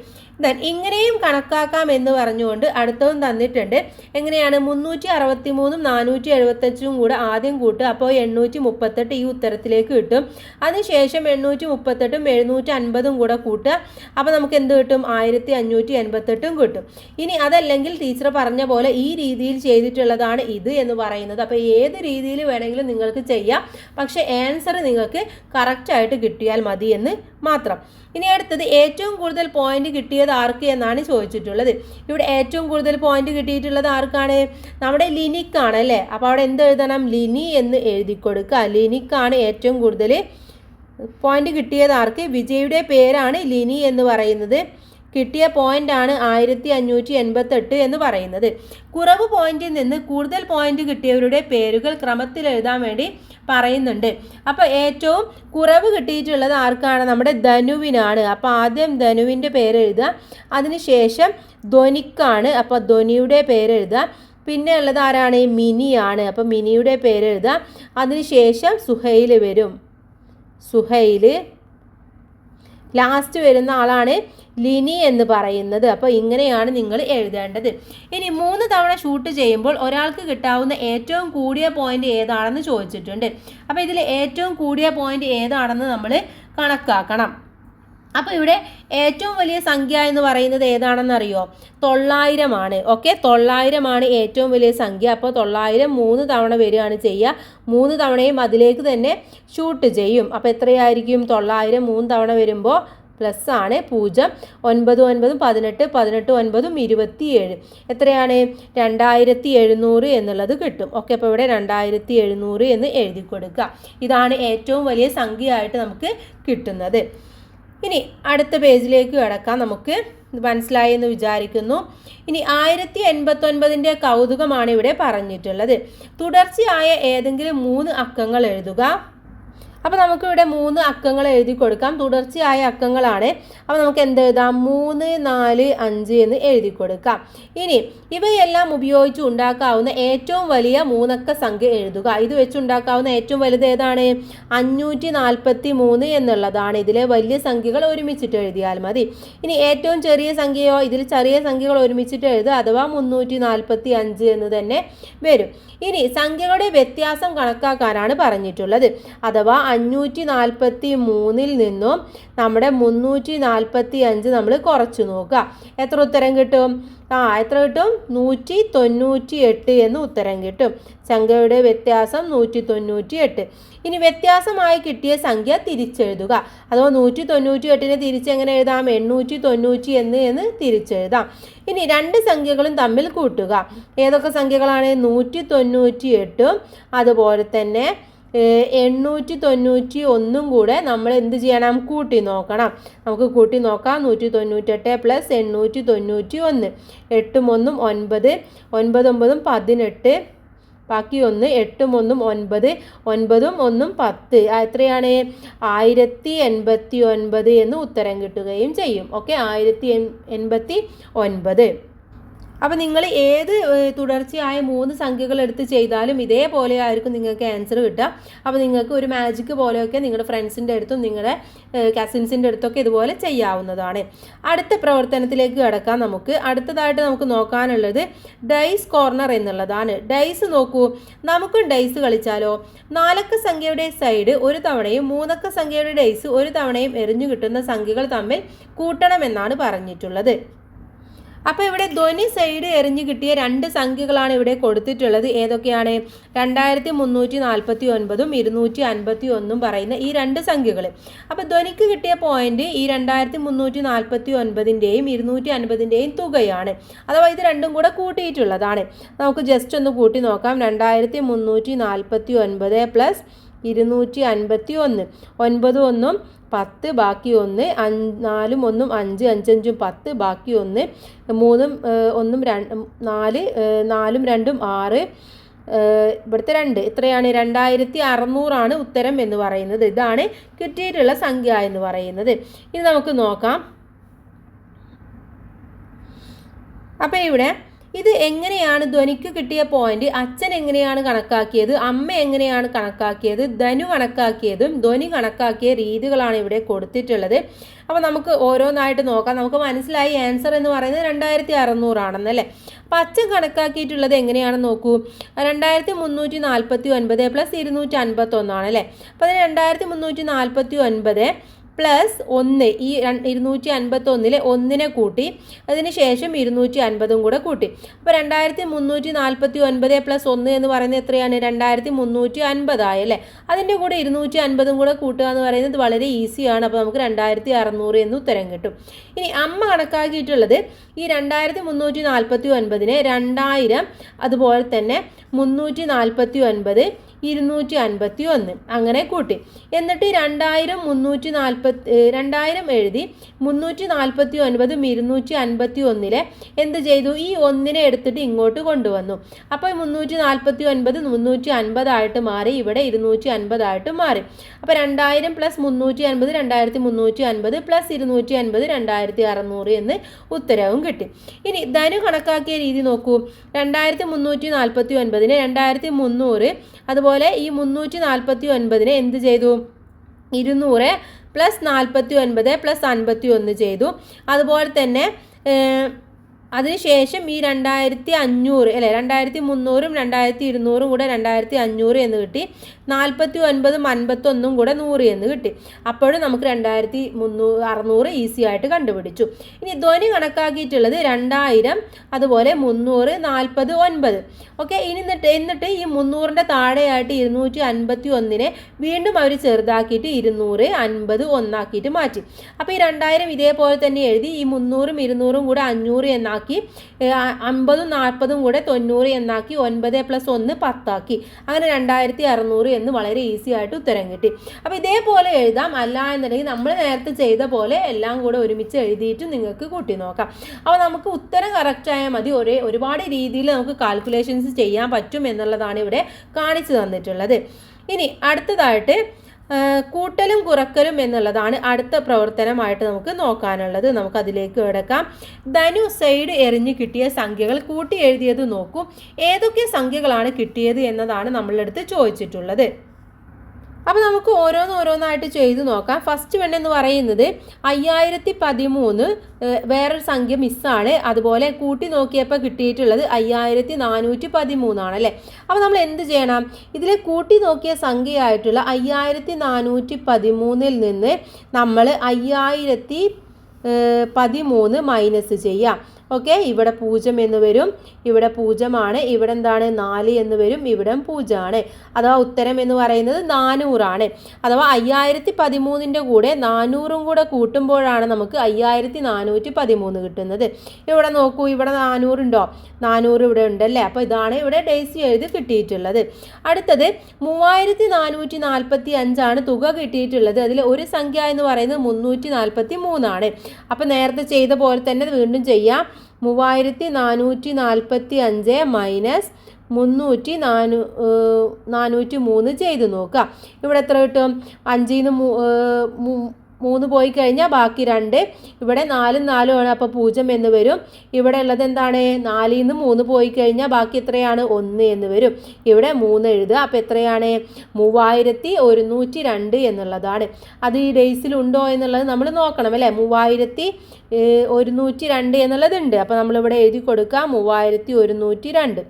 ഇങ്ങനെയും കണക്കാക്കാം എന്ന് പറഞ്ഞുകൊണ്ട് അടുത്തതും തന്നിട്ടുണ്ട്. എങ്ങനെയാണ്? 363 475 കൂടെ ആദ്യം കൂട്ടുക. അപ്പോൾ 838 ഈ ഉത്തരത്തിലേക്ക് കിട്ടും. അതിനുശേഷം 838 750 കൂടെ കൂട്ടുക. അപ്പോൾ നമുക്ക് എന്ത് കിട്ടും? 1588 കിട്ടും. ഇനി അതല്ലെങ്കിൽ ടീച്ചർ പറഞ്ഞ പോലെ ഈ രീതിയിൽ ചെയ്തിട്ടുള്ളതാണ് ഇത് എന്ന് പറയുന്നത്. അപ്പോൾ ഏത് രീതിയിൽ വേണമെങ്കിലും നിങ്ങൾക്ക് ചെയ്യാം. പക്ഷേ ആൻസർ നിങ്ങൾക്ക് കറക്റ്റായിട്ട് കിട്ടിയാൽ മതി എന്ന് മാത്രം. ഇനി അടുത്തത് ഏറ്റവും കൂടുതൽ പോയിന്റ് കിട്ടിയത് ആർക്ക് എന്നാണ് ചോദിച്ചിട്ടുള്ളത്. ഇവിടെ ഏറ്റവും കൂടുതൽ പോയിന്റ് കിട്ടിയിട്ടുള്ളത് ആർക്കാണ്? നമ്മുടെ ലിനിക്കാണ് അല്ലേ. അപ്പോൾ അവിടെ എന്ത് എഴുതണം? ലിനി എന്ന് എഴുതി കൊടുക്കുക. ലിനിക്കാണ് ഏറ്റവും കൂടുതൽ പോയിന്റ് കിട്ടിയത്. ആർക്ക്? വിജയുടെ പേരാണ് ലിനി എന്ന് പറയുന്നത്. കിട്ടിയ പോയിന്റാണ് 1588 എന്ന് പറയുന്നത്. കുറവ് പോയിന്റിൽ നിന്ന് കൂടുതൽ പോയിന്റ് കിട്ടിയവരുടെ പേരുകൾ ക്രമത്തിൽ എഴുതാൻ വേണ്ടി പറയുന്നുണ്ട്. അപ്പോൾ ഏറ്റവും കുറവ് കിട്ടിയിട്ടുള്ളത് ആർക്കാണ്? നമ്മുടെ ധനുവിനാണ്. അപ്പോൾ ആദ്യം ധനുവിൻ്റെ പേര് എഴുതുക. അതിനുശേഷം ധ്വനിക്കാണ്. അപ്പോൾ ധ്വനിയുടെ പേര് എഴുതുക. പിന്നെ ഉള്ളത് ആരാണ്? മിനിയാണ്. അപ്പോൾ മിനിയുടെ പേര് എഴുതുക. അതിനുശേഷം സുഹൈൽ വരും. സുഹൈൽ ലാസ്റ്റ് വരുന്ന ആളാണ് ലിനി എന്ന് പറയുന്നത്. അപ്പോൾ ഇങ്ങനെയാണ് നിങ്ങൾ എഴുതേണ്ടത്. ഇനി 3 തവണ ഷൂട്ട് ചെയ്യുമ്പോൾ ഒരാൾക്ക് കിട്ടാവുന്ന ഏറ്റവും കൂടിയ പോയിന്റ് ഏതാണെന്ന് ചോദിച്ചിട്ടുണ്ട്. അപ്പോൾ ഇതിൽ ഏറ്റവും കൂടിയ പോയിന്റ് ഏതാണെന്ന് നമ്മൾ കണക്കാക്കണം. അപ്പോൾ ഇവിടെ ഏറ്റവും വലിയ സംഖ്യ എന്ന് പറയുന്നത് ഏതാണെന്ന് അറിയോ? 900 ആണ്. ഓക്കെ, 900 ആണ് ഏറ്റവും വലിയ സംഖ്യ. അപ്പോൾ 900 3 തവണ വരികയാണ് ചെയ്യുക. 3 തവണയും അതിലേക്ക് തന്നെ ഷൂട്ട് ചെയ്യും. അപ്പോൾ എത്രയായിരിക്കും? 900 3 തവണ വരുമ്പോൾ പ്ലസ് ആണ് 0 9 9 18 18 9 27 എത്രയാണ്? 2700 എന്നുള്ളത് കിട്ടും. ഓക്കെ, അപ്പോൾ ഇവിടെ 2700 എന്ന് എഴുതി കൊടുക്കുക. ഇതാണ് ഏറ്റവും വലിയ സംഖ്യയായിട്ട് നമുക്ക് കിട്ടുന്നത്. ഇനി അടുത്ത പേജിലേക്ക് കിടക്കാം. നമുക്ക് മനസ്സിലായി എന്ന് വിചാരിക്കുന്നു. ഇനി 1089ൻ്റെ കൗതുകമാണ് ഇവിടെ പറഞ്ഞിട്ടുള്ളത്. തുടർച്ചയായ ഏതെങ്കിലും 3 അക്കങ്ങൾ എഴുതുക. അപ്പോൾ നമുക്കിവിടെ 3 അക്കങ്ങൾ എഴുതി കൊടുക്കാം. തുടർച്ചയായ അക്കങ്ങളാണ്. അപ്പോൾ നമുക്ക് എന്ത് എഴുതാം? 3 4 5 എന്ന് എഴുതി കൊടുക്കാം. ഇനി ഇവയെല്ലാം ഉപയോഗിച്ച് ഉണ്ടാക്കാവുന്ന ഏറ്റവും വലിയ 3 അക്ക സംഖ്യ എഴുതുക. ഇത് വെച്ചുണ്ടാക്കാവുന്ന ഏറ്റവും വലുത് ഏതാണ്? 543 എന്നുള്ളതാണ്. ഇതിലെ വലിയ സംഖ്യകൾ ഒരുമിച്ചിട്ട് എഴുതിയാൽ മതി. ഇനി ഏറ്റവും ചെറിയ സംഖ്യയോ? ഇതിൽ ചെറിയ സംഖ്യകൾ ഒരുമിച്ചിട്ട് എഴുതുക. അഥവാ 345 എന്ന് തന്നെ വരും. ഇനി സംഖ്യകളുടെ വ്യത്യാസം കണക്കാക്കാനാണ് പറഞ്ഞിട്ടുള്ളത്. അഥവാ 543 നിന്നും നമ്മുടെ 345 നമ്മൾ കുറച്ച് നോക്കുക. എത്ര ഉത്തരം കിട്ടും? എത്ര കിട്ടും? 198 എന്ന് ഉത്തരം കിട്ടും. സംഖ്യയുടെ വ്യത്യാസം 198. ഇനി വ്യത്യാസമായി കിട്ടിയ സംഖ്യ തിരിച്ചെഴുതുക. അഥവാ 198നെ തിരിച്ചെങ്ങനെ എഴുതാം? 890 എന്ന് തിരിച്ചെഴുതാം. ഇനി രണ്ട് സംഖ്യകളും തമ്മിൽ കൂട്ടുക. ഏതൊക്കെ സംഖ്യകളാണ്? 198 അതുപോലെ തന്നെ 891 കൂടെ നമ്മൾ എന്ത് ചെയ്യണം? കൂട്ടി നോക്കണം. നമുക്ക് കൂട്ടി നോക്കാം. 198 പ്ലസ് 891. 8 1 9, 9 9 18, ബാക്കി 1, 8 1 9, 9 1 10. എത്രയാണ്? 1089 എന്ന് ഉത്തരം കിട്ടുകയും ചെയ്യും. ഓക്കെ, 1089. അപ്പോൾ നിങ്ങൾ ഏത് തുടർച്ചയായ 3 സംഖ്യകൾ എടുത്ത് ചെയ്താലും ഇതേപോലെ ആയിരിക്കും നിങ്ങൾക്ക് ആൻസർ കിട്ടുക. അപ്പോൾ നിങ്ങൾക്ക് ഒരു മാജിക്ക് പോലെയൊക്കെ നിങ്ങളുടെ ഫ്രണ്ട്സിൻ്റെ അടുത്തും നിങ്ങളുടെ കസിൻസിൻ്റെ അടുത്തൊക്കെ ഇതുപോലെ ചെയ്യാവുന്നതാണ്. അടുത്ത പ്രവർത്തനത്തിലേക്ക് കിടക്കാം. അടുത്തതായിട്ട് നമുക്ക് നോക്കാനുള്ളത് ഡൈസ് കോർണർ എന്നുള്ളതാണ്. ഡൈസ് നോക്കൂ, നമുക്കും ഡൈസ് കളിച്ചാലോ? 4 അക്ക സംഖ്യയുടെ സൈഡ് ഒരു തവണയും 3 അക്ക സംഖ്യയുടെ ഡൈസ് ഒരു തവണയും എറിഞ്ഞു കിട്ടുന്ന സംഖ്യകൾ തമ്മിൽ കൂട്ടണമെന്നാണ് പറഞ്ഞിട്ടുള്ളത്. അപ്പോൾ ഇവിടെ ധ്വനി സൈഡ് എറിഞ്ഞു കിട്ടിയ 2 സംഖ്യകളാണ് ഇവിടെ കൊടുത്തിട്ടുള്ളത്. ഏതൊക്കെയാണ്? 2349ഉം 251 പറയുന്ന ഈ 2 സംഖ്യകൾ. അപ്പോൾ ധ്വനിക്ക് കിട്ടിയ പോയിന്റ് ഈ 2349ൻ്റെയും 250ൻ്റെയും തുകയാണ്. അഥവാ ഇത് രണ്ടും കൂടെ കൂട്ടിയിട്ടുള്ളതാണ്. നമുക്ക് ജസ്റ്റ് ഒന്ന് കൂട്ടി നോക്കാം. 2349 പ്ലസ് 251. 9 1 10, ബാക്കി 1, 4 1 5, 5 5 10, ബാക്കി 1, 3 1 4, 4 2 6, ഇവിടുത്തെ 2 എത്രയാണ്? 2600 ഉത്തരം എന്ന് പറയുന്നത്. ഇതാണ് കിട്ടിയിട്ടുള്ള സംഖ്യ എന്ന് പറയുന്നത്. ഇനി നമുക്ക് നോക്കാം. അപ്പോൾ ഇവിടെ ഇത് എങ്ങനെയാണ് ധ്വനിക്ക് കിട്ടിയ പോയിന്റ്? അച്ഛൻ എങ്ങനെയാണ് കണക്കാക്കിയത്? അമ്മ എങ്ങനെയാണ് കണക്കാക്കിയത്? ധനു കണക്കാക്കിയതും ധ്വനി കണക്കാക്കിയ രീതികളാണ് ഇവിടെ കൊടുത്തിട്ടുള്ളത്. അപ്പോൾ നമുക്ക് ഓരോന്നായിട്ട് നോക്കാം. നമുക്ക് മനസ്സിലായി ആൻസർ എന്ന് പറയുന്നത് 2600 ആണെന്നല്ലേ. അപ്പോൾ അച്ഛൻ കണക്കാക്കിയിട്ടുള്ളത് എങ്ങനെയാണെന്ന് നോക്കൂ. 2349 പ്ലസ് 251 ആണല്ലേ. അപ്പോൾ അതിന് 2349 പ്ലസ് 1, ഈ 251-ൽ 1നെ കൂട്ടി, അതിന് ശേഷം 250 കൂടെ കൂട്ടി. അപ്പോൾ 2349 പ്ലസ് 1 എന്ന് പറയുന്നത് എത്രയാണ്? 2350 ആയല്ലേ. അതിൻ്റെ കൂടെ 250 കൂടെ കൂട്ടുക എന്ന് പറയുന്നത് വളരെ ഈസിയാണ്. അപ്പോൾ നമുക്ക് 2600 എന്ന് ഉത്തരം കിട്ടും. ഇനി അമ്മ കണക്കാക്കിയിട്ടുള്ളത് ഈ 2349-നെ 2000 അതുപോലെ തന്നെ 349 251 അങ്ങനെ കൂട്ടി. എന്നിട്ട് 2000 എഴുതി 349 251 എന്ത് ചെയ്തു? ഈ 1നെ എടുത്തിട്ട് ഇങ്ങോട്ട് കൊണ്ടുവന്നു. അപ്പോൾ 349 350 ആയിട്ട് മാറി. ഇവിടെ 250 ആയിട്ട് മാറി. അപ്പോൾ 2000 പ്ലസ് 350 2350 പ്ലസ് 250 2600 എന്ന് ഉത്തരവും കിട്ടി. ഇനി ധനു കണക്കാക്കിയ രീതി നോക്കൂ. 2349-നെ 2300 അതുപോലെ ഈ 349-നെ എന്ത് ചെയ്തു? 200 പ്ലസ് 49 പ്ലസ് 51 ചെയ്തു. അതുപോലെ തന്നെ അതിനുശേഷം ഈ 2500 അല്ലേ, 2300ഉം 2200ഉം കൂടെ 2500 എന്ന് കിട്ടി. 49ഉം 51ഉം കൂടെ 100 എന്ന് കിട്ടി. അപ്പോഴും നമുക്ക് 2600 ഈസി ആയിട്ട് കണ്ടുപിടിച്ചു. ഇനി ധ്വനി കണക്കാക്കിയിട്ടുള്ളത് 2000 അതുപോലെ 300 40 9. ഓക്കെ, എന്നിട്ട് ഈ 300ൻ്റെ താഴെയായിട്ട് 251-നെ വീണ്ടും അവർ ചെറുതാക്കിയിട്ട് 200 50 1ആക്കിയിട്ട് മാറ്റി. അപ്പോൾ ഈ 2000 ഇതേപോലെ തന്നെ എഴുതി. ഈ 300ഉം 200ഉം കൂടെ 500 എന്നാക്കി. 50ഉം 40ഉം കൂടെ 90 എന്നാക്കി. 9 പ്ലസ് 1 10 ആക്കി. അങ്ങനെ 2600 എന്ന് വളരെ ഈസി ആയിട്ട് ഉത്തരം കിട്ടി. അപ്പോൾ ഇതേപോലെ എഴുതാം. അല്ല എന്നുണ്ടെങ്കിൽ നമ്മൾ നേരത്തെ ചെയ്ത പോലെ എല്ലാം കൂടെ ഒരുമിച്ച് എഴുതിയിട്ട് നിങ്ങൾക്ക് കൂട്ടി നോക്കാം. അപ്പോൾ നമുക്ക് ഉത്തരം കറക്റ്റ് ആയാൽ മതി. ഒരുപാട് രീതിയിൽ നമുക്ക് കാൽക്കുലേഷൻസ് ചെയ്യാൻ പറ്റും എന്നുള്ളതാണ് ഇവിടെ കാണിച്ചു തന്നിട്ടുള്ളത്. ഇനി അടുത്തതായിട്ട് കൂട്ടലും കുറക്കലും എന്നുള്ളതാണ് അടുത്ത പ്രവർത്തനമായിട്ട് നമുക്ക് നോക്കാനുള്ളത്. നമുക്കതിലേക്ക് കിടക്കാം. ധനു സൈഡ് എറിഞ്ഞ് കിട്ടിയ സംഖ്യകൾ കൂട്ടി എഴുതിയത് നോക്കൂ. ഏതൊക്കെ സംഖ്യകളാണ് കിട്ടിയത് എന്നതാണ് നമ്മളുടെ അടുത്ത് ചോദിച്ചിട്ടുള്ളത്. അപ്പോൾ നമുക്ക് ഓരോന്നായിട്ട് ചെയ്തു നോക്കാം. ഫസ്റ്റ് വൺ എന്ന് പറയുന്നത് 5013. വേറൊരു സംഖ്യ മിസ്സാണ്. അതുപോലെ കൂട്ടി നോക്കിയപ്പോൾ കിട്ടിയിട്ടുള്ളത് 5413 ആണല്ലേ. അപ്പോൾ നമ്മൾ എന്ത് ചെയ്യണം? ഇതിൽ കൂട്ടി നോക്കിയ സംഖ്യയായിട്ടുള്ള 5413 നിന്ന് നമ്മൾ 5013 മൈനസ് ചെയ്യാം. ഓക്കെ, ഇവിടെ 0 എന്ന് വരും, ഇവിടെ 0 ഇവിടെ എന്താണ് 4 എന്ന് വരും, ഇവിടെ 0 അഥവാ ഉത്തരം എന്ന് പറയുന്നത് 400 അഥവാ 5013 കൂടെ 400 കൂടെ കൂട്ടുമ്പോഴാണ് നമുക്ക് 5413 കിട്ടുന്നത്. ഇവിടെ നോക്കൂ, ഇവിടെ 400 ഉണ്ടോ? 400 ഇവിടെ ഉണ്ടല്ലേ. അപ്പോൾ ഇതാണ് ഇവിടെ ഡെയ്സി എഴുതി കിട്ടിയിട്ടുള്ളത്. അടുത്തത് 3445 തുക കിട്ടിയിട്ടുള്ളത്. അതിൽ ഒരു സംഖ്യ എന്ന് പറയുന്നത് 343 അപ്പോൾ നേരത്തെ ചെയ്ത പോലെ തന്നെ വീണ്ടും ചെയ്യാം. 3445 മൈനസ് 403 ചെയ്ത് നോക്കുക. ഇവിടെ എത്ര കിട്ടും? 5 3 പോയി കഴിഞ്ഞാൽ ബാക്കി 2, ഇവിടെ 4 4 ആണ്, അപ്പോൾ 0 എന്ന് വരും. ഇവിടെ ഉള്ളത് എന്താണ്? 4 3 പോയി കഴിഞ്ഞാൽ ബാക്കി എത്രയാണ്? 1 എന്ന് വരും. ഇവിടെ 3 എഴുതുക. അപ്പോൾ എത്രയാണ്? 3102 എന്നുള്ളതാണ്. അത് ഈ ഡേയ്സിലുണ്ടോ എന്നുള്ളത് നമ്മൾ നോക്കണം അല്ലേ. 3102 എന്നുള്ളതുണ്ട്. അപ്പോൾ നമ്മളിവിടെ എഴുതി കൊടുക്കാം 3102.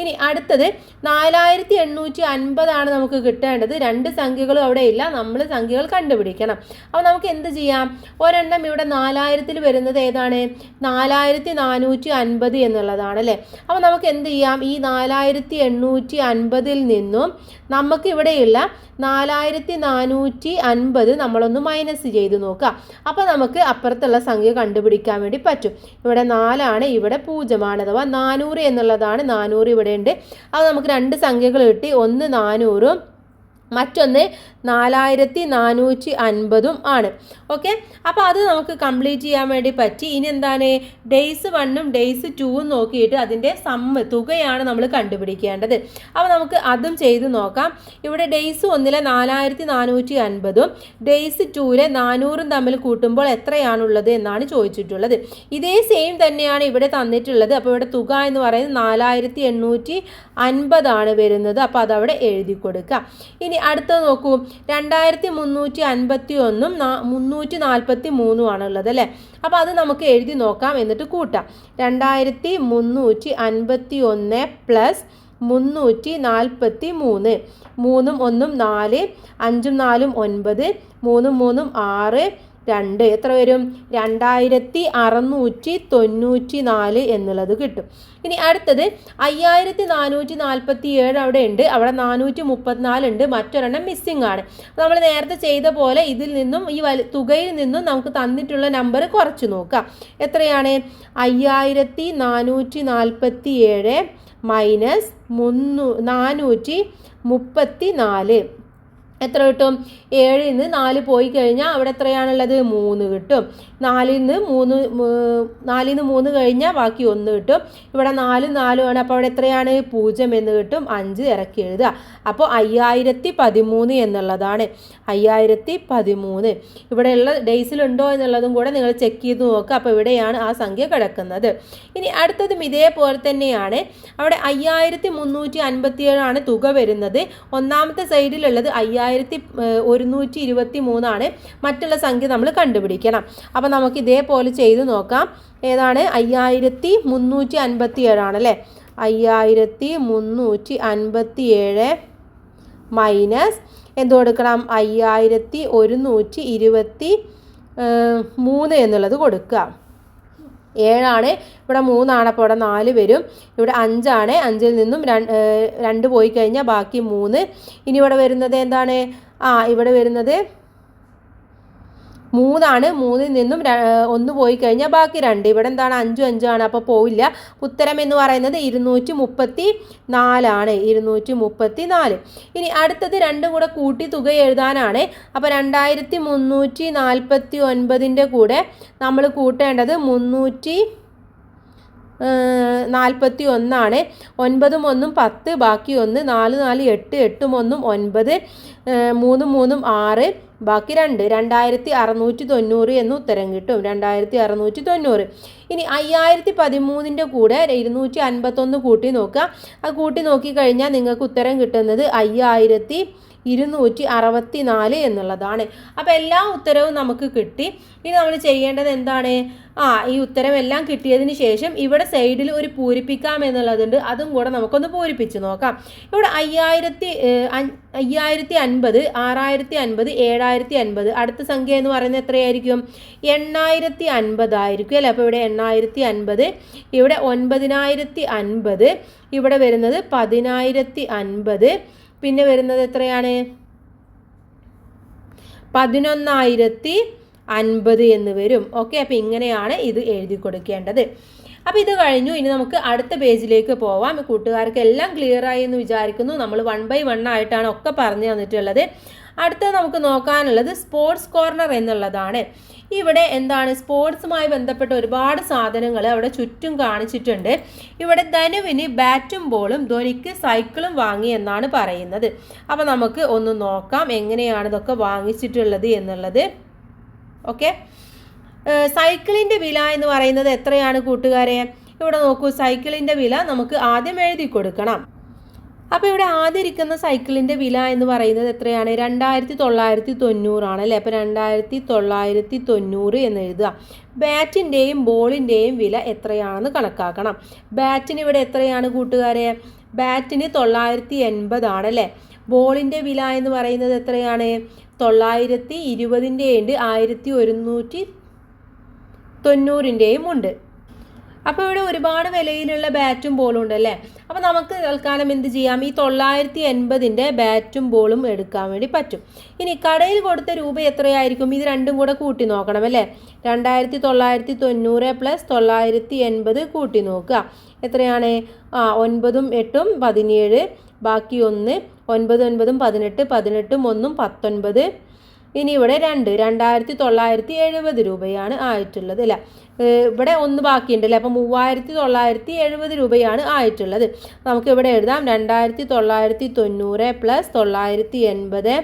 ഇനി അടുത്തത് 4850 നമുക്ക് കിട്ടേണ്ടത്. 2 സംഖ്യകളും അവിടെ ഇല്ല, നമ്മൾ സംഖ്യകൾ കണ്ടുപിടിക്കണം. അപ്പോൾ നമുക്ക് എന്ത് ചെയ്യാം? ഒരെണ്ണം ഇവിടെ 4000 വരുന്നത് ഏതാണ്? 4450 എന്നുള്ളതാണ് അല്ലേ. അപ്പോൾ നമുക്ക് എന്ത് ചെയ്യാം? ഈ 4850 നിന്നും നമുക്ക് ഇവിടെയുള്ള 4450 നമ്മളൊന്ന് മൈനസ് ചെയ്ത് നോക്കാം. അപ്പോൾ നമുക്ക് അപ്പുറത്തുള്ള സംഖ്യ കണ്ടുപിടിക്കാൻ വേണ്ടി പറ്റും. ഇവിടെ 4 ഇവിടെ 0 അഥവാ 400 എന്നുള്ളതാണ്. 400 ഇവിടെ ഉണ്ട്. അത് നമുക്ക് 2 സംഖ്യകൾ കിട്ടി. ഒന്ന് 400 മറ്റൊന്ന് 4450 ആണ്. ഓക്കെ, അപ്പോൾ അത് നമുക്ക് കംപ്ലീറ്റ് ചെയ്യാൻ വേണ്ടി പറ്റി. ഇനി എന്താണ്? ഡേയ്സ് 1ഉം ഡേയ്സ് 2ഉം നോക്കിയിട്ട് അതിൻ്റെ തുകയാണ് നമ്മൾ കണ്ടുപിടിക്കേണ്ടത്. അപ്പോൾ നമുക്ക് അതും ചെയ്ത് നോക്കാം. ഇവിടെ ഡേയ്സ് 1 4450 ഡേയ്സ് 2 400 തമ്മിൽ കൂട്ടുമ്പോൾ എത്രയാണുള്ളത് എന്നാണ് ചോദിച്ചിട്ടുള്ളത്. ഇതേ സെയിം തന്നെയാണ് ഇവിടെ തന്നിട്ടുള്ളത്. അപ്പോൾ ഇവിടെ തുക എന്ന് പറയുന്നത് 4850 വരുന്നത്. അപ്പോൾ അതവിടെ എഴുതി കൊടുക്കാം. ഇനി അടുത്തത് നോക്കൂ, 2351ഉം 343 ആണുള്ളത് അല്ലേ. അപ്പോൾ അത് നമുക്ക് എഴുതി നോക്കാം, എന്നിട്ട് കൂട്ടാം. 2351 പ്ലസ് 343, 3ഉം 1ഉം 4, 5ഉം 4ഉം 9, 3ഉം 3ഉം 6, 2 എത്ര വരും? 2694 എന്നുള്ളത് കിട്ടും. ഇനി അടുത്തത് 5447 അവിടെ ഉണ്ട്, അവിടെ 434 ഉണ്ട്, മറ്റൊരെണ്ണം മിസ്സിംഗ് ആണ്. നമ്മൾ നേരത്തെ ചെയ്ത പോലെ ഇതിൽ നിന്നും ഈ തുകയിൽ നിന്നും നമുക്ക് തന്നിട്ടുള്ള നമ്പർ കുറച്ച് നോക്കാം. എത്രയാണ്? 5447 മൈനസ് 434 എത്ര കിട്ടും? 7 നിന്ന് 4 പോയി കഴിഞ്ഞാൽ അവിടെ എത്രയാണുള്ളത്? 3 കിട്ടും. 4 നിന്ന് 3 കഴിഞ്ഞാൽ ബാക്കി 1 കിട്ടും. ഇവിടെ 4 4 ആണ്, അപ്പോൾ അവിടെ എത്രയാണ്? 0 എന്ന് കിട്ടും. 5 ഇറക്കി എഴുതുക. അപ്പോൾ 5013 എന്നുള്ളതാണ്. 5013 ഇവിടെയുള്ള ഡേയ്സിലുണ്ടോ എന്നുള്ളതും കൂടെ നിങ്ങൾ ചെക്ക് ചെയ്ത് നോക്കുക. അപ്പോൾ ഇവിടെയാണ് ആ സംഖ്യ കിടക്കുന്നത്. ഇനി അടുത്തതും ഇതേപോലെ തന്നെയാണ്. അവിടെ 5357 ആണ് തുക വരുന്നത്. ഒന്നാമത്തെ സൈഡിലുള്ളത് 5123 ആണ്. മറ്റുള്ള സംഖ്യ നമ്മൾ കണ്ടുപിടിക്കണം. അപ്പോൾ നമുക്ക് ഇതേപോലെ ചെയ്ത് നോക്കാം. ഏതാണ്? 5357 ആണല്ലേ. 5357 മൈനസ് എന്ത് കൊടുക്കണം? 5123 എന്നുള്ളത് കൊടുക്കുക. 7 ആണ്, ഇവിടെ 3 ആണ്, അപ്പോൾ ഇവിടെ 4 വരും. ഇവിടെ 5 ആണ്, 5ൽ നിന്നും 2 പോയി കഴിഞ്ഞാൽ ബാക്കി 3. ഇനി ഇവിടെ വരുന്നത് എന്താണ്? ഇവിടെ വരുന്നത് 3 ആണ്, 3ൽ നിന്നും 1 പോയി കഴിഞ്ഞാൽ ബാക്കി 2. ഇവിടെ എന്താണ്? 5 5 ആണ്, അപ്പോൾ പോവില്ല. ഉത്തരം എന്ന് പറയുന്നത് 234 ആണ്. 234. ഇനി അടുത്തത് 2 കൂടെ കൂട്ടി തുക എഴുതാനാണ്. അപ്പോൾ 2349 കൂടെ നമ്മൾ കൂട്ടേണ്ടത് 341 ആണ്. 9ഉം 1ഉം 10, ബാക്കി 1, 4 4 8, 8ഉം 1ഉം 9, 3ഉം 3ഉം 6, ബാക്കി 2, 2690 എന്ന് ഉത്തരം കിട്ടും. 2690. ഇനി 5013 കൂടെ 251 കൂട്ടി നോക്കുക. അത് കൂട്ടി നോക്കിക്കഴിഞ്ഞാൽ നിങ്ങൾക്ക് ഉത്തരം കിട്ടുന്നത് 5072 264 എന്നുള്ളതാണ്. അപ്പോൾ എല്ലാ ഉത്തരവും നമുക്ക് കിട്ടി. ഇനി നമ്മൾ ചെയ്യേണ്ടത് എന്താണ്? ഈ ഉത്തരമെല്ലാം കിട്ടിയതിന് ശേഷം ഇവിടെ സൈഡിൽ ഒരു പൂരിപ്പിക്കാം എന്നുള്ളതുണ്ട്. അതും കൂടെ നമുക്കൊന്ന് പൂരിപ്പിച്ച് നോക്കാം. ഇവിടെ 5050, 6050, 7050. അടുത്ത സംഖ്യ എന്ന് പറയുന്നത് എത്രയായിരിക്കും? 8050 ആയിരിക്കും അല്ലേ? അപ്പോൾ ഇവിടെ 8050, ഇവിടെ 9050, ഇവിടെ വരുന്നത് 10050, പിന്നെ വരുന്നത് എത്രയാണ്? 11050 എന്ന് വരും. ഓക്കെ, അപ്പോൾ ഇങ്ങനെയാണ് ഇത് എഴുതി കൊടുക്കേണ്ടത്. അപ്പോൾ ഇത് കഴിഞ്ഞു. ഇനി നമുക്ക് അടുത്ത പേജിലേക്ക് പോവാം. കൂട്ടുകാർക്ക് എല്ലാം ക്ലിയർ ആയി എന്ന് വിചാരിക്കുന്നു. നമ്മൾ 1 by 1 ആയിട്ടാണ് ഒക്കെ പറഞ്ഞു തന്നിട്ടുള്ളത്. അടുത്തത് നമുക്ക് നോക്കാനുള്ളത് സ്പോർട്സ് കോർണർ എന്നുള്ളതാണ്. ഇവിടെ എന്താണ്? സ്പോർട്സുമായി ബന്ധപ്പെട്ട ഒരുപാട് സാധനങ്ങൾ അവിടെ ചുറ്റും കാണിച്ചിട്ടുണ്ട്. ഇവിടെ ധനുവിന് ബാറ്റും ബോളും ധോനിക്ക് സൈക്കിളും വാങ്ങി എന്നാണ് പറയുന്നത്. അപ്പോൾ നമുക്ക് ഒന്ന് നോക്കാം എങ്ങനെയാണ് ഇതൊക്കെ വാങ്ങിച്ചിട്ടുള്ളത് എന്നുള്ളത്. ഓക്കെ, സൈക്കിളിൻ്റെ വില എന്ന് പറയുന്നത് എത്രയാണ് കൂട്ടുകാരെ? ഇവിടെ നോക്കൂ, സൈക്കിളിൻ്റെ വില നമുക്ക് ആദ്യം എഴുതി കൊടുക്കണം. അപ്പോൾ ഇവിടെ ആദ്യം ഇരിക്കുന്ന സൈക്കിളിൻ്റെ വില എന്ന് പറയുന്നത് എത്രയാണ്? 2990 ആണല്ലേ? അപ്പോൾ 2990 എന്ന് എഴുതുക. ബാറ്റിൻ്റെയും ബോളിൻ്റെയും വില എത്രയാണെന്ന് കണക്കാക്കണം. ബാറ്റിന് ഇവിടെ എത്രയാണ് കൂട്ടുകാരെ? ബാറ്റിന് 980 ആണല്ലേ? ബോളിൻ്റെ വില എന്ന് പറയുന്നത് എത്രയാണ്? 920ൻ്റെയും ഉണ്ട്, 1190ൻ്റെയും ഉണ്ട്. അപ്പോൾ ഇവിടെ ഒരുപാട് വിലയിലുള്ള ബാറ്റും ബോളും ഉണ്ടല്ലേ? അപ്പോൾ നമുക്ക് തൽക്കാലം എന്ത് ചെയ്യാം? ഈ 980ൻ്റെ ബാറ്റും ബോളും എടുക്കാൻ വേണ്ടി പറ്റും. ഇനി കടയിൽ കൊടുത്ത രൂപ എത്രയായിരിക്കും? ഇത് രണ്ടും കൂടെ കൂട്ടി നോക്കണം അല്ലേ? 2990 + 980 കൂട്ടി നോക്കുക. എത്രയാണ്? 9ഉം 8ഉം 17, ബാക്കി 1, 9 9ഉം 18, 18ഉം 1ഉം 19. ഇനി ഇവിടെ 2970 രൂപയാണ് ആയിട്ടുള്ളത് അല്ലേ? ഇവിടെ 1 ബാക്കിയുണ്ടല്ലേ? അപ്പോൾ 3970 രൂപയാണ് ആയിട്ടുള്ളത്. നമുക്ക് ഇവിടെ എഴുതാം 2990 + 980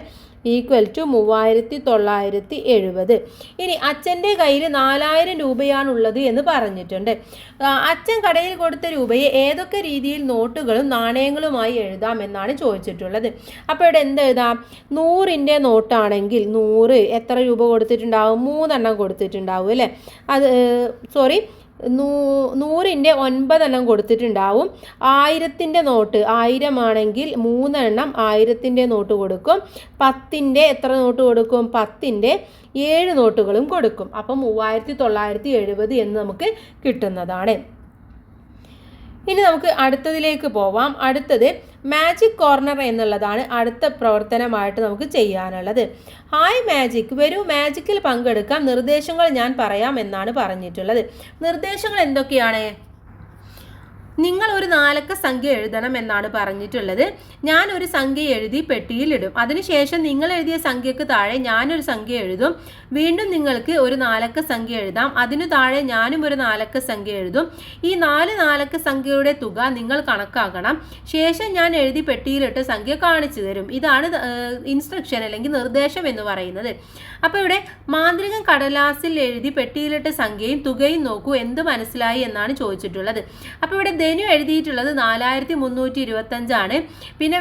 = 3970. ഇനി അച്ഛൻ്റെ കയ്യിൽ 4000 രൂപയാണുള്ളത് എന്ന് പറഞ്ഞിട്ടുണ്ട്. അച്ഛൻ കടയിൽ കൊടുത്ത രൂപയെ ഏതൊക്കെ രീതിയിൽ നോട്ടുകളും നാണയങ്ങളുമായി എഴുതാം എന്നാണ് ചോദിച്ചിട്ടുള്ളത്. അപ്പോൾ ഇവിടെ എന്ത് എഴുതാം? 100ൻ്റെ നോട്ടാണെങ്കിൽ 100 എത്ര രൂപ കൊടുത്തിട്ടുണ്ടാവും? 3 എണ്ണം കൊടുത്തിട്ടുണ്ടാവും അല്ലേ? 100ൻ്റെ 9 എണ്ണം കൊടുത്തിട്ടുണ്ടാവും. 1000ൻ്റെ നോട്ട് 1000 ആണെങ്കിൽ 3 എണ്ണം 1000ൻ്റെ നോട്ട് കൊടുക്കും. 10ൻ്റെ എത്ര നോട്ട് കൊടുക്കും? 10ൻ്റെ 7 നോട്ടുകളും കൊടുക്കും. അപ്പം 3970 എന്ന് നമുക്ക് കിട്ടുന്നതാണ്. ഇനി നമുക്ക് അടുത്തതിലേക്ക് പോവാം. അടുത്തത് മാജിക് കോർണർ എന്നുള്ളതാണ് അടുത്ത പ്രവർത്തനമായിട്ട് നമുക്ക് ചെയ്യാനുള്ളത്. ഹായ് മാജിക്, വരൂ മാജിക്കിൽ പങ്കെടുക്കാം, നിർദ്ദേശങ്ങൾ ഞാൻ പറയാം എന്നാണ് പറഞ്ഞിട്ടുള്ളത്. നിർദ്ദേശങ്ങൾ എന്തൊക്കെയാണ്? നിങ്ങൾ ഒരു 4 അക്ക സംഖ്യ എഴുതണം എന്നാണ് പറഞ്ഞിട്ടുള്ളത്. ഞാൻ ഒരു സംഖ്യ എഴുതി പെട്ടിയിലിടും. അതിനുശേഷം നിങ്ങൾ എഴുതിയ സംഖ്യക്ക് താഴെ ഞാനൊരു സംഖ്യ എഴുതും. വീണ്ടും നിങ്ങൾക്ക് ഒരു 4 അക്ക സംഖ്യ എഴുതാം. അതിനു താഴെ ഞാനും ഒരു 4 അക്ക സംഖ്യ എഴുതും. ഈ 4 അക്ക സംഖ്യയുടെ തുക നിങ്ങൾ കണക്കാക്കണം. ശേഷം ഞാൻ എഴുതി പെട്ടിയിലിട്ട സംഖ്യ കാണിച്ചു തരും. ഇതാണ് ഇൻസ്ട്രക്ഷൻ അല്ലെങ്കിൽ നിർദ്ദേശം എന്ന് പറയുന്നത്. അപ്പോൾ ഇവിടെ മാന്ത്രികൻ കടലാസിൽ എഴുതി പെട്ടിയിലിട്ട സംഖ്യയും തുകയും നോക്കൂ, എന്ത് മനസ്സിലായി എന്നാണ് ചോദിച്ചിട്ടുള്ളത്. അപ്പോൾ ഇവിടെ ധനു എഴുതിയിട്ടുള്ളത് 4325 ആണ്. പിന്നെ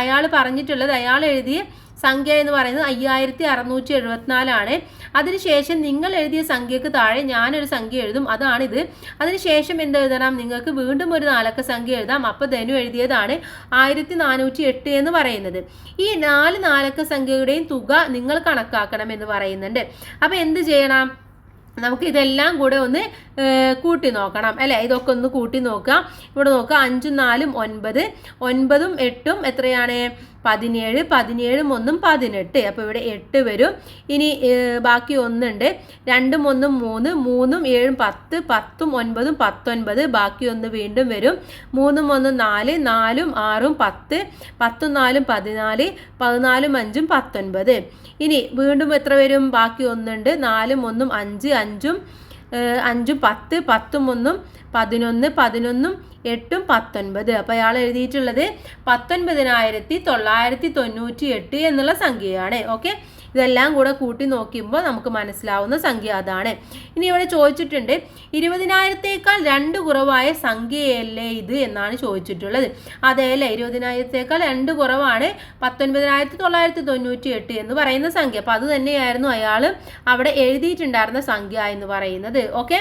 അയാൾ പറഞ്ഞിട്ടുള്ളത് അയാൾ എഴുതിയ സംഖ്യ എന്ന് പറയുന്നത് 5674 ആണ്. അതിനുശേഷം നിങ്ങൾ എഴുതിയ സംഖ്യക്ക് താഴെ ഞാനൊരു സംഖ്യ എഴുതും, അതാണിത്. അതിനുശേഷം എന്ത് എഴുതണം? നിങ്ങൾക്ക് വീണ്ടും ഒരു 4 അക്ക സംഖ്യ എഴുതാം. അപ്പോൾ ധനു എഴുതിയതാണ് 1408 എന്ന് പറയുന്നത്. ഈ 4 അക്ക സംഖ്യയുടെയും തുക നിങ്ങൾ കണക്കാക്കണം എന്ന് പറയുന്നുണ്ട്. അപ്പോൾ എന്ത് ചെയ്യണം? നമുക്ക് ഇതെല്ലാം കൂടെ ഒന്ന് കൂട്ടി നോക്കണം അല്ലേ? ഇതൊക്കെ ഒന്ന് കൂട്ടി നോക്കാം. ഇവിടെ നോക്കുക, 5ഉം 4ഉം 9, 9ഉം 8ഉം എത്രയാണ്? 17, 17ഉം 1ഉം 18. അപ്പോൾ ഇവിടെ 8 വരും. ഇനി ബാക്കി 1 ഉണ്ട്. 2ഉം 1ഉം 3, 3ഉം 7ഉം 10, 10ഉം 9ഉം 19. ബാക്കി 1 വീണ്ടും വരും. 3ഉം 1ഉം 4, 4ഉം 6ഉം 10, 10ഉം 4ഉം 14, 14ഉം 5ഉം 19. ഇനി വീണ്ടും എത്ര വരും? ബാക്കി 1 ഉണ്ട്. 4ഉം 1ഉം 5, 5ഉം 10, 10ഉം 1ഉം 11, 11ഉം 8ഉം 19. അപ്പോൾ അയാൾ എഴുതിയിട്ടുള്ളത് 19998 എന്നുള്ള സംഖ്യയാണ്. ഓക്കെ, ഇതെല്ലാം കൂടെ കൂട്ടി നോക്കുമ്പോൾ നമുക്ക് മനസ്സിലാവുന്ന സംഖ്യ അതാണ്. ഇനി ഇവിടെ ചോദിച്ചിട്ടുണ്ട് 20,000-ത്തേക്കാൾ 2 കുറവായ സംഖ്യയല്ലേ ഇത് എന്നാണ് ചോദിച്ചിട്ടുള്ളത്. അതെയല്ലേ, 20,000-ത്തേക്കാൾ 2 കുറവാണ് 19,998 എന്ന് പറയുന്ന സംഖ്യ. അപ്പോൾ അത് തന്നെയായിരുന്നു അയാൾ അവിടെ എഴുതിയിട്ടുണ്ടായിരുന്ന സംഖ്യ എന്ന് പറയുന്നത്. ഓക്കെ,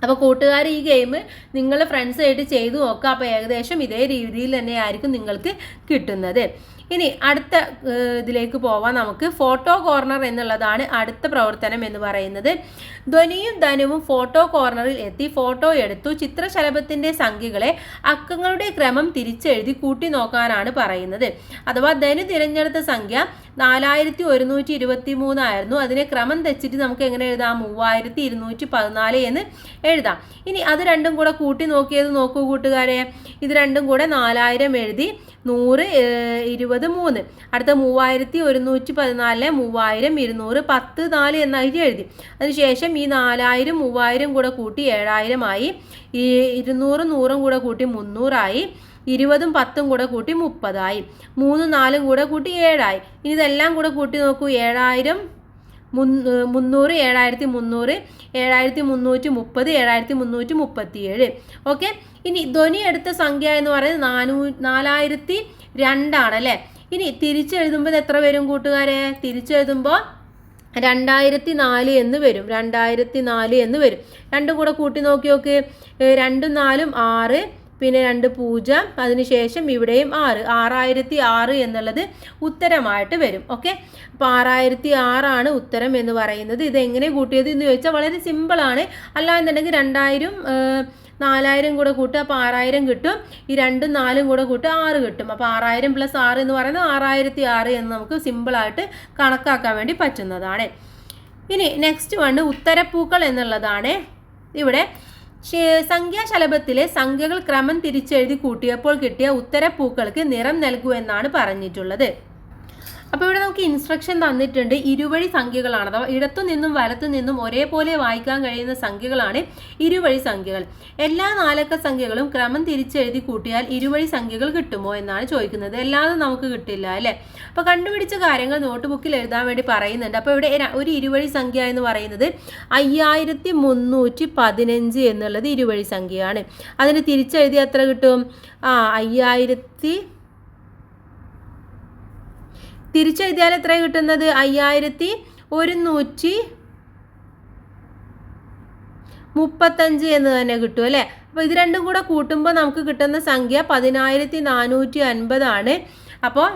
അപ്പോൾ കൂട്ടുകാർ ഈ ഗെയിം നിങ്ങൾ ഫ്രണ്ട്സായിട്ട് ചെയ്തു നോക്കുക. അപ്പോൾ ഏകദേശം ഇതേ രീതിയിൽ തന്നെയായിരിക്കും നിങ്ങൾക്ക് കിട്ടുന്നത്. ഇനി അടുത്ത ഇതിലേക്ക് പോവാം. നമുക്ക് ഫോട്ടോ കോർണർ എന്നുള്ളതാണ് അടുത്ത പ്രവർത്തനം എന്ന് പറയുന്നത്. ധ്വനിയും ധനുവും ഫോട്ടോ കോർണറിൽ എത്തി ഫോട്ടോ എടുത്തു. ചിത്രശലഭത്തിൻ്റെ സംഖ്യകളെ അക്കങ്ങളുടെ ക്രമം തിരിച്ചെഴുതി കൂട്ടി നോക്കാനാണ് പറയുന്നത്. അഥവാ ധനു തിരഞ്ഞെടുത്ത സംഖ്യ 4123 ആയിരുന്നു. അതിനെ ക്രമം തെച്ചിട്ട് നമുക്ക് എങ്ങനെ എഴുതാം? 3214 എന്ന് എഴുതാം. ഇനി അത് രണ്ടും കൂടെ കൂട്ടി നോക്കിയത് നോക്കൂ കൂട്ടുകാരെ. ഇത് രണ്ടും കൂടെ 4000 എഴുതി, 100 20 3, അടുത്ത 3114 3200 10 4 എന്നായിട്ട് എഴുതി. അതിനുശേഷം ഈ 4000 3000 കൂടെ കൂട്ടി 7000 ആയി, ഈ 200 100 കൂടെ കൂട്ടി 300 ആയി, 20ഉം 10ഉം കൂടെ കൂട്ടി 30 ആയി, 3 4ഉം കൂടെ കൂട്ടി 7 ആയി. ഇനി ഇതെല്ലാം കൂടെ കൂട്ടി നോക്കൂ. 7000 300 7300 7330 7337. ഓക്കെ, ഇനി ധ്വനി എടുത്ത സംഖ്യ എന്ന് പറയുന്നത് 4002 ആണല്ലേ. ഇനി തിരിച്ചെഴുതുമ്പോൾ എത്ര വരും കൂട്ടുകാരെ? തിരിച്ചെഴുതുമ്പോൾ 2004 എന്ന് വരും. 2004 എന്ന് വരും. രണ്ടും കൂടെ കൂട്ടി നോക്കി നോക്ക്. 2 4 6, പിന്നെ 2 0, അതിനുശേഷം ഇവിടെയും 6, 6006 എന്നുള്ളത് ഉത്തരമായിട്ട് വരും. ഓക്കെ, അപ്പോൾ 6006 ആണ് ഉത്തരം എന്ന് പറയുന്നത്. ഇതെങ്ങനെ കൂട്ടിയത് എന്ന് ചോദിച്ചാൽ വളരെ സിമ്പിളാണ്. അല്ല എന്നുണ്ടെങ്കിൽ 2000 4000 കൂടെ കൂട്ടുക, അപ്പോൾ 6000 കിട്ടും. ഈ 2ഉം 4ഉം കൂടെ കൂട്ടുക, 6 കിട്ടും. അപ്പോൾ 6000 + 6 എന്ന് പറയുന്നത് 6006 എന്ന് നമുക്ക് സിമ്പിളായിട്ട് കണക്കാക്കാൻ വേണ്ടി പറ്റുന്നതാണ്. ഇനി നെക്സ്റ്റ് വണ് ഉത്തരപ്പൂക്കൾ എന്നുള്ളതാണ്. ഇവിടെ സംഖ്യാശലഭത്തിലെ സംഖ്യകൾ ക്രമം തിരിച്ചെഴുതി കൂട്ടിയപ്പോൾ കിട്ടിയ ഉത്തരപ്പൂക്കൾക്ക് നിറം നൽകൂ എന്നാണ് പറഞ്ഞിട്ടുള്ളത്. അപ്പോൾ ഇവിടെ നമുക്ക് ഇൻസ്ട്രക്ഷൻ തന്നിട്ടുണ്ട്. ഇരുവഴി സംഖ്യകളാണ്, അഥവാ ഇടത്തു നിന്നും വലത്തു നിന്നും ഒരേപോലെ വായിക്കാൻ കഴിയുന്ന സംഖ്യകളാണ് ഇരുവഴി സംഖ്യകൾ. എല്ലാ 4 അക്ക സംഖ്യകളും ക്രമം തിരിച്ചെഴുതി കൂട്ടിയാൽ ഇരുവഴി സംഖ്യകൾ കിട്ടുമോ എന്നാണ് ചോദിക്കുന്നത്. എല്ലാതും നമുക്ക് കിട്ടില്ല അല്ലേ. അപ്പോൾ കണ്ടുപിടിച്ച കാര്യങ്ങൾ നോട്ട് ബുക്കിൽ എഴുതാൻ വേണ്ടി പറയുന്നുണ്ട്. അപ്പോൾ ഇവിടെ ഒരു ഇരുവഴി സംഖ്യ എന്ന് പറയുന്നത് 5315 എന്നുള്ളത് ഇരുവഴി സംഖ്യയാണ്. അതിന് തിരിച്ചെഴുതി എത്ര കിട്ടും? 5000 തിരിച്ചെഴുതിയാൽ എത്ര കിട്ടുന്നത്? 5135 എന്ന് തന്നെ കിട്ടും അല്ലേ. അപ്പോൾ ഇത് രണ്ടും കൂടെ കൂട്ടുമ്പോൾ നമുക്ക് കിട്ടുന്ന സംഖ്യ 10450 ആണ്. അപ്പോൾ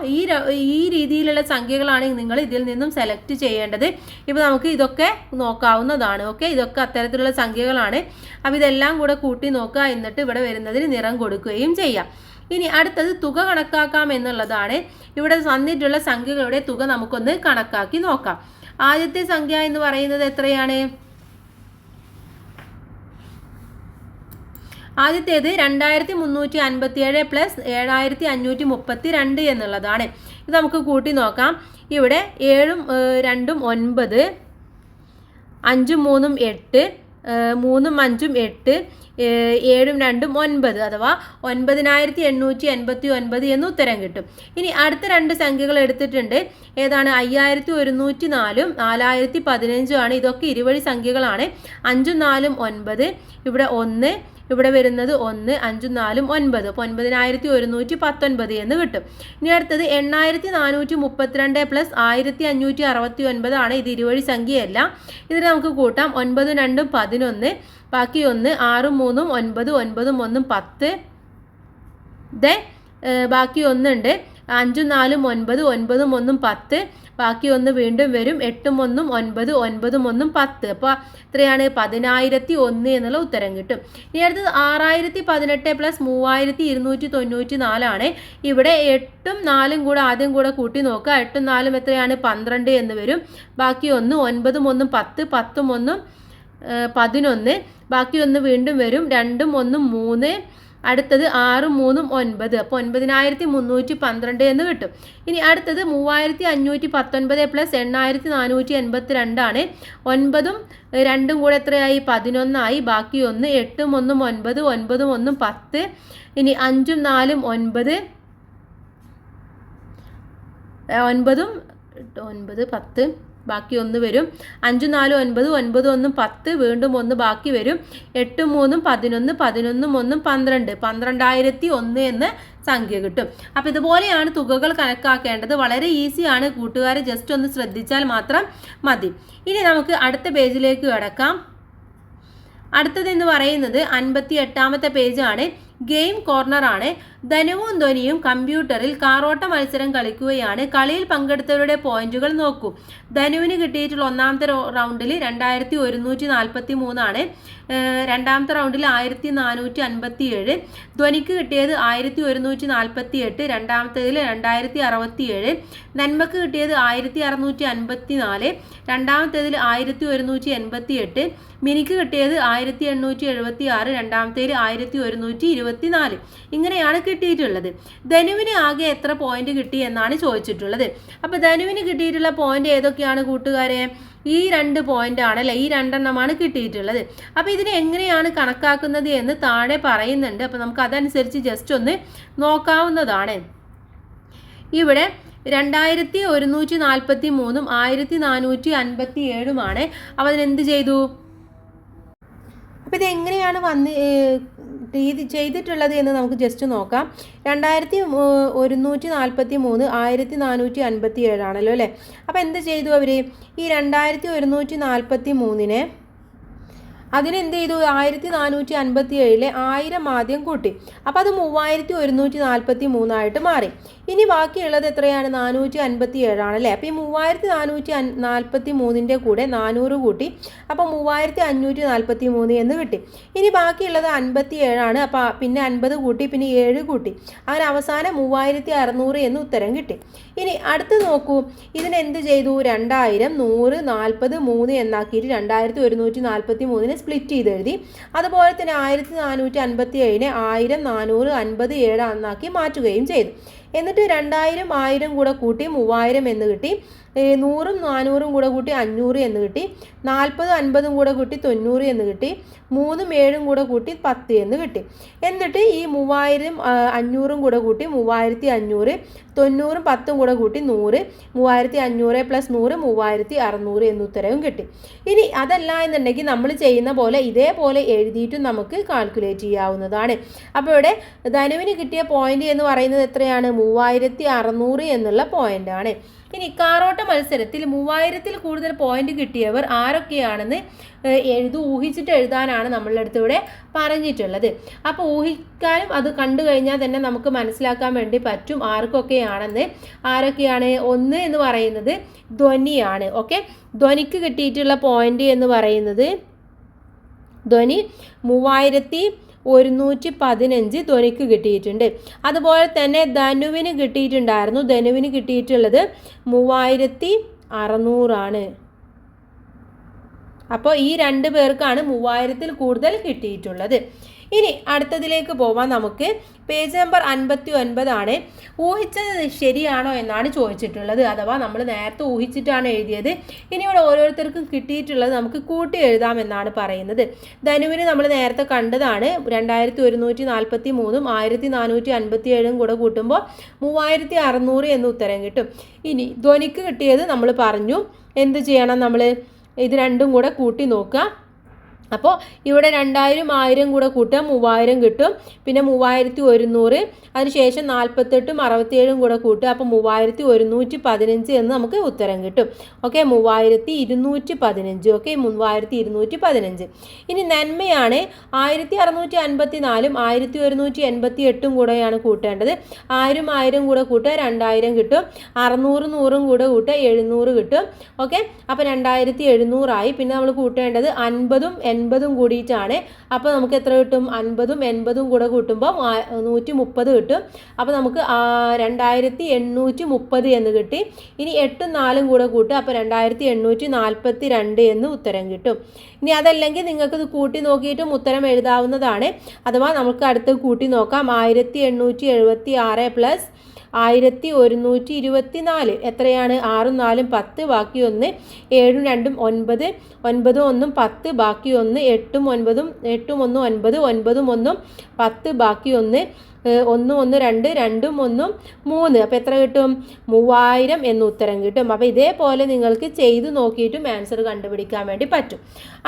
ഈ രീതിയിലുള്ള സംഖ്യകളാണ് നിങ്ങൾ ഇതിൽ നിന്നും സെലക്ട് ചെയ്യേണ്ടത്. ഇപ്പോൾ നമുക്ക് ഇതൊക്കെ നോക്കാവുന്നതാണ്. ഓക്കെ, ഇതൊക്കെ അത്തരത്തിലുള്ള സംഖ്യകളാണ്. അപ്പോൾ ഇതെല്ലാം കൂടെ കൂട്ടി നോക്കുക, എന്നിട്ട് ഇവിടെ വരുന്നതിന് നിറം കൊടുക്കുകയും ചെയ്യാം. ഇനി അടുത്തത് തുക കണക്കാക്കാം എന്നുള്ളതാണ്. ഇവിടെ തന്നിട്ടുള്ള സംഖ്യകളുടെ തുക നമുക്കൊന്ന് കണക്കാക്കി നോക്കാം. ആദ്യത്തെ സംഖ്യ എന്ന് പറയുന്നത് എത്രയാണ്? ആദ്യത്തേത് 2357 + 7532 എന്നുള്ളതാണ്. ഇത് നമുക്ക് കൂട്ടി നോക്കാം. ഇവിടെ 7ഉം 2ഉം 9, 5ഉം 3ഉം 8, 3ഉം 5ഉം 8, 7ഉം 2ഉം 9, അഥവാ 9889 എന്ന് ഉത്തരം കിട്ടും. ഇനി അടുത്ത 2 സംഖ്യകൾ എടുത്തിട്ടുണ്ട്. ഏതാണ്? 5104ഉം 4015 ആണ്. ഇതൊക്കെ ഇരുവഴി സംഖ്യകളാണ്. 5ഉം 4ഉം 9, ഇവിടെ 1, ഇവിടെ വരുന്നത് 1, 5ഉം 4ഉം 9, അപ്പോൾ 9119 എന്ന് കിട്ടും. ഇനി അടുത്തത് 8432 + 1569 ആണ്. ഇത് ഇരുവഴി സംഖ്യയല്ല. ഇതിന് നമുക്ക് കൂട്ടാം. 9ഉം 2ഉം 11, ബാക്കി 1, 6ഉം 3ഉം 9, 9ഉം 1ഉം 10, ബാക്കി 1 ഉണ്ട്. 5ഉം 4ഉം 9, 9ഉം 1ഉം 10, ബാക്കി 1 വീണ്ടും വരും. 8ഉം 1ഉം 9, 9ഉം 1ഉം 10, അപ്പോൾ എത്രയാണ്? 10001 എന്നുള്ള ഉത്തരം കിട്ടും. ഇനി അടുത്തത് 6018 + 3294 ആണ്. ഇവിടെ 8ഉം 4ഉം കൂടെ ആദ്യം കൂടെ കൂട്ടി നോക്കുക. 8ഉം 4ഉം എത്രയാണ്? 12 എന്ന് വരും. ബാക്കി 1, 9ഉം 1ഉം 10, 10ഉം 1ഉം 11, ബാക്കി 1 വീണ്ടും വരും. 2ഉം 1ഉം 3, അടുത്തത് 6ഉം 3ഉം 9, അപ്പോൾ 9312 എന്ന് കിട്ടും. ഇനി അടുത്തത് 3519 + 8482 ആണ്. 9ഉം 2ഉം കൂടെ എത്രയായി? 11 ആയി. ബാക്കി 1, 8ഉം 1ഉം 9, 9ഉം 1ഉം 10, ഇനി 5ഉം 4ഉം 9, 9ഉം 9 10 ബാക്കി 1 വരും. 5 4 9 9 1 10 വീണ്ടും 1 ബാക്കി വരും. 8 3 11 11 1 12 12001 എന്ന് സംഖ്യ കിട്ടും. അപ്പോൾ ഇതുപോലെയാണ് തുകകൾ കണക്കാക്കേണ്ടത്. വളരെ ഈസിയാണ്, കൂട്ടുകാർ ജസ്റ്റ് ഒന്ന് ശ്രദ്ധിച്ചാൽ മാത്രം മതി. ഇനി നമുക്ക് അടുത്ത പേജിലേക്ക് കടക്കാം. അടുത്തതെന്ന് പറയുന്നത് 58ാമത്തെ പേജാണ്. ഗെയിം കോർണറാണ്. ധനുവും ധ്വനിയും കമ്പ്യൂട്ടറിൽ കാറോട്ട മത്സരം കളിക്കുകയാണ്. കളിയിൽ പങ്കെടുത്തവരുടെ പോയിന്റുകൾ നോക്കൂ. ധനുവിന് കിട്ടിയിട്ടുള്ള ഒന്നാമത്തെ റൗണ്ടിൽ 2143 ആണ്. രണ്ടാമത്തെ റൗണ്ടിൽ 1457. ധ്വനിക്ക് കിട്ടിയത് 1148. രണ്ടാമത്തേതിൽ 2067. നന്മക്ക് കിട്ടിയത് 1654. രണ്ടാമത്തേതിൽ 1188. മിനിക്ക് കിട്ടിയത് 1876. രണ്ടാമത്തേതിൽ 1124. ഇങ്ങനെയാണ് കിട്ടിയിട്ടുള്ളത്. ധനുവിന് ആകെ എത്ര പോയിന്റ് കിട്ടി എന്നാണ് ചോദിച്ചിട്ടുള്ളത്. അപ്പോൾ ധനുവിന് കിട്ടിയിട്ടുള്ള പോയിന്റ് ഏതൊക്കെയാണ് കൂട്ടുകാരെ? ഈ 2 പോയിന്റ് ആണല്ലേ, ഈ 2 എണ്ണമാണ് കിട്ടിയിട്ടുള്ളത്. അപ്പോൾ ഇതിനെ എങ്ങനെയാണ് കണക്കാക്കുന്നത് എന്ന് താഴെ പറയുന്നുണ്ട്. അപ്പോൾ നമുക്ക് അതനുസരിച്ച് ജസ്റ്റ് ഒന്ന് നോക്കാവുന്നതാണ്. ഇവിടെ 2143 1457 അപ്പോൾ അതിനെന്ത് ചെയ്തു? അപ്പോൾ ഇത് ചെയ്തിട്ടുള്ളത് എന്ന് നമുക്ക് ജസ്റ്റ് നോക്കാം. 2143 1457 ആണല്ലോ അല്ലേ. അപ്പോൾ എന്ത് ചെയ്തു അവർ? ഈ 2143 അതിനെന്ത് ചെയ്തു? 1457 1000 ആദ്യം കൂട്ടി. അപ്പോൾ അത് 3143 ആയിട്ട് മാറി. ഇനി ബാക്കിയുള്ളത് എത്രയാണ്? 457 ആണല്ലേ. അപ്പോൾ ഈ 3443 കൂടെ 400 കൂട്ടി. അപ്പോൾ 3543 എന്ന് കിട്ടി. ഇനി ബാക്കിയുള്ളത് 57 ആണ്. അപ്പോൾ പിന്നെ 50 കൂട്ടി, പിന്നെ 7 കൂട്ടി. അങ്ങനെ അവസാനം 3600 എന്ന് ഉത്തരം കിട്ടി. ഇനി അടുത്ത് നോക്കൂ. ഇതിനെന്ത് ചെയ്തു? 2000 100 40 3 എന്നാക്കിയിട്ട് 2143 സ്പ്ലിറ്റ് ചെയ്ത് എഴുതി. അതുപോലെ തന്നെ 1457 1000 400 50 7 എന്നാക്കി മാറ്റുകയും ചെയ്തു. എന്നിട്ട് 2000 1000 കൂടെ കൂട്ടി 3000 എന്ന് കിട്ടി. 100ഉം 400ഉം കൂടെ കൂട്ടി 500 എന്ന് കിട്ടി. 40 50ഉം കൂടെ കൂട്ടി 90 എന്ന് കിട്ടി. 3ഉം 7ഉം കൂടെ കൂട്ടി 10 എന്ന് കിട്ടി. എന്നിട്ട് ഈ 3000 500ഉം കൂടെ കൂട്ടി 3500, 90ഉം 10ഉം കൂടെ കൂട്ടി 100, 3500 + 100 3600 എന്ന് ഉത്തരവും കിട്ടി. ഇനി അതല്ല എന്നുണ്ടെങ്കിൽ നമ്മൾ ചെയ്യുന്ന പോലെ ഇതേപോലെ എഴുതിയിട്ടും നമുക്ക് കാൽക്കുലേറ്റ് ചെയ്യാവുന്നതാണ്. അപ്പോൾ ഇവിടെ ധനുവിന് കിട്ടിയ പോയിന്റ് എന്ന് പറയുന്നത് എത്രയാണ്? 3600 എന്നുള്ള പോയിന്റാണ്. ഇനി കാറോട്ട മത്സരത്തിൽ 3000-ൽ കൂടുതൽ പോയിന്റ് കിട്ടിയവർ ആരൊക്കെയാണെന്ന് ഊഹിച്ചിട്ട് എഴുതാനാണ് നമ്മളുടെ അടുത്ത് ഇവിടെ പറഞ്ഞിട്ടുള്ളത്. അപ്പോൾ ഊഹിക്കാനും അത് കണ്ടു കഴിഞ്ഞാൽ തന്നെ നമുക്ക് മനസ്സിലാക്കാൻ വേണ്ടി പറ്റും ആർക്കൊക്കെയാണെന്ന്. ആരൊക്കെയാണ്? 1 എന്ന് പറയുന്നത് ധ്വനിയാണ്. ഓക്കെ, ധ്വനിക്ക് കിട്ടിയിട്ടുള്ള പോയിന്റ് എന്ന് പറയുന്നത് ധ്വനി 3115 ധ്വനിക്ക് കിട്ടിയിട്ടുണ്ട്. അതുപോലെ തന്നെ ധനുവിന് കിട്ടിയിട്ടുണ്ടായിരുന്നു. ധനുവിന് കിട്ടിയിട്ടുള്ളത് 3600 അപ്പോൾ ഈ 2 പേർക്കാണ് 3000-ൽ കൂടുതൽ കിട്ടിയിട്ടുള്ളത്. ഇനി അടുത്തതിലേക്ക് പോവാൻ നമുക്ക്. പേജ് നമ്പർ 59 ഊഹിച്ചത് ശരിയാണോ എന്നാണ് ചോദിച്ചിട്ടുള്ളത്. അഥവാ നമ്മൾ നേരത്തെ ഊഹിച്ചിട്ടാണ് എഴുതിയത്. ഇനി ഇവിടെ ഓരോരുത്തർക്കും കിട്ടിയിട്ടുള്ളത് നമുക്ക് കൂട്ടി എഴുതാം എന്നാണ് പറയുന്നത്. ധനുവിന് നമ്മൾ നേരത്തെ കണ്ടതാണ്. 2143 1457 കൂടെ കൂട്ടുമ്പോൾ 3600 എന്ന് ഉത്തരം കിട്ടും. ഇനി ധ്വനിക്ക് കിട്ടിയത് നമ്മൾ പറഞ്ഞു. എന്ത് ചെയ്യണം? നമ്മൾ ഇത് രണ്ടും കൂടെ കൂട്ടി നോക്കുക. അപ്പോൾ ഇവിടെ 2000 1000 കൂടെ കൂട്ടുക 3000 കിട്ടും. പിന്നെ 3100, അതിനുശേഷം 48ഉം 67ഉം കൂടെ കൂട്ടുക. അപ്പോൾ 3115 എന്ന് നമുക്ക് ഉത്തരം കിട്ടും. ഓക്കെ, 3215. ഓക്കെ, 3215. ഇനി നന്മയാണ്. 1654ഉം 1188ഉം കൂടെയാണ് കൂട്ടേണ്ടത്. 1000 1000 കൂടെ കൂട്ടുക 2000 കിട്ടും. 600 100ഉം കൂടെ കൂട്ടുക 700 കിട്ടും. ഓക്കെ, അപ്പോൾ 2700 ആയി. പിന്നെ നമ്മൾ കൂട്ടേണ്ടത് 50ഉം 80ഉം കൂടിയിട്ടാണ്. അപ്പോൾ നമുക്ക് എത്ര കിട്ടും? 50ഉം 80ഉം കൂടെ കൂട്ടുമ്പോൾ 130 കിട്ടും. അപ്പോൾ നമുക്ക് 2830 എന്ന് കിട്ടി. ഇനി 8ഉം 4ഉം കൂടെ കൂട്ടുക. അപ്പോൾ 2842 എന്ന് ഉത്തരം കിട്ടും. ഇനി അതല്ലെങ്കിൽ നിങ്ങൾക്ക് ഇത് കൂട്ടി നോക്കിയിട്ടും ഉത്തരം എഴുതാവുന്നതാണ്. അഥവാ നമുക്ക് അടുത്ത് കൂട്ടി നോക്കാം. 1876 + 1124 എത്രയാണ്? 6ഉം 4ഉം 10, ബാക്കി 1, 7ഉം 2ഉം 9, 9ഉം 1ഉം 10, ബാക്കി 1, 8ഉം 1ഉം 9, 9ഉം 1ഉം 10, ബാക്കി 1, 1 1 2 2 1 3. അപ്പോൾ എത്ര കിട്ടും? 3000 എന്ന് ഉത്തരം കിട്ടും. അപ്പോൾ ഇതേപോലെ നിങ്ങൾക്ക് ചെയ്ത് നോക്കിയിട്ടും ആൻസർ കണ്ടുപിടിക്കാൻ വേണ്ടി പറ്റും.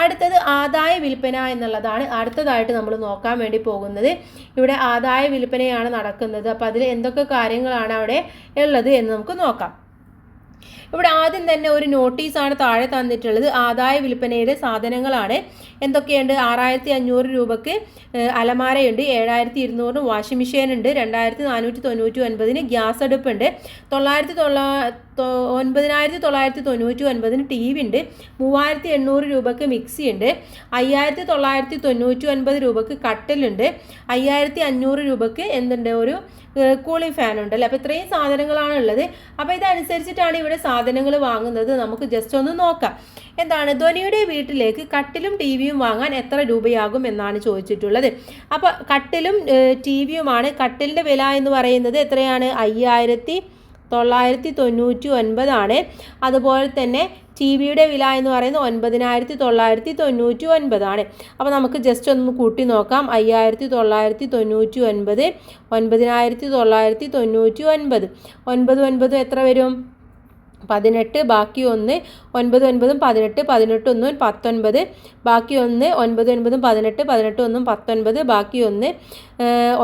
അടുത്തത് ആദായ വിൽപ്പന എന്നുള്ളതാണ് അടുത്തതായിട്ട് നമ്മൾ നോക്കാൻ വേണ്ടി പോകുന്നത്. ഇവിടെ ആദായ വിൽപ്പനയാണ് നടക്കുന്നത്. അപ്പോൾ അതിൽ എന്തൊക്കെ കാര്യങ്ങളാണ് അവിടെ ഉള്ളത് എന്ന് നമുക്ക് നോക്കാം. ഇവിടെ ആദ്യം തന്നെ ഒരു നോട്ടീസാണ് താഴെ തന്നിട്ടുള്ളത്. ആദായ വിൽപ്പനയുടെ സാധനങ്ങളാണ്. എന്തൊക്കെയുണ്ട്? 6500 രൂപയ്ക്ക് അലമാരയുണ്ട്, 7200 വാഷിംഗ് മെഷീൻ ഉണ്ട്, 2499 ഗ്യാസ് അടുപ്പുണ്ട്, 9999 ടി വി ഉണ്ട്, 3800 രൂപയ്ക്ക് മിക്സി ഉണ്ട്, 5999 രൂപയ്ക്ക് കട്ടിലുണ്ട്, 5500 രൂപയ്ക്ക് എന്തുണ്ട്? ഒരു കൂളിംഗ് ഫാൻ ഉണ്ടല്ലോ. അപ്പോൾ ഇത്രയും സാധനങ്ങളാണ് ഉള്ളത്. അപ്പോൾ ഇതനുസരിച്ചിട്ടാണ് ഇവിടെ സാധനങ്ങൾ വാങ്ങുന്നത്. നമുക്ക് ജസ്റ്റ് ഒന്ന് നോക്കാം. എന്താണ്? ധ്വനിയുടെ വീട്ടിലേക്ക് കട്ടിലും ടി വിയും വാങ്ങാൻ എത്ര രൂപയാകും എന്നാണ് ചോദിച്ചിട്ടുള്ളത്. അപ്പോൾ കട്ടിലും ടി വിയുമാണ്. കട്ടിലിൻ്റെ വില എന്ന് പറയുന്നത് എത്രയാണ്? 5999 ആണ്. അതുപോലെ തന്നെ ടി വിയുടെ വില എന്ന് പറയുന്നത് 9999 ആണ്. അപ്പോൾ നമുക്ക് ജസ്റ്റ് ഒന്ന് കൂട്ടി നോക്കാം. 5999 9999 9 9 എത്ര വരും? 18. ബാക്കി 1 9 9 18 18 1 19 ബാക്കി 1 9 9 18 18 1 19 ബാക്കി 1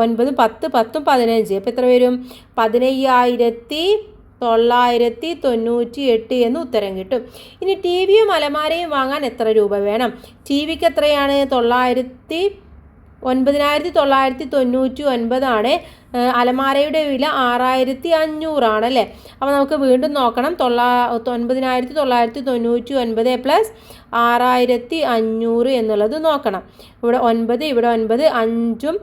9 10 10 15. അപ്പോൾ എത്ര വരും? 15998 എന്ന് ഉത്തരം കിട്ടും. ഇനി ടി വിയും അലമാരയും വാങ്ങാൻ എത്ര രൂപ വേണം? ടി വിക്ക് എത്രയാണ്? 9999 ആണ്. അലമാരയുടെ വില 6500 ആണല്ലേ. അപ്പോൾ നമുക്ക് വീണ്ടും നോക്കണം. 9999 പ്ലസ് 6500 എന്നുള്ളത് നോക്കണം. ഇവിടെ 9 ഇവിടെ 9 5ഉം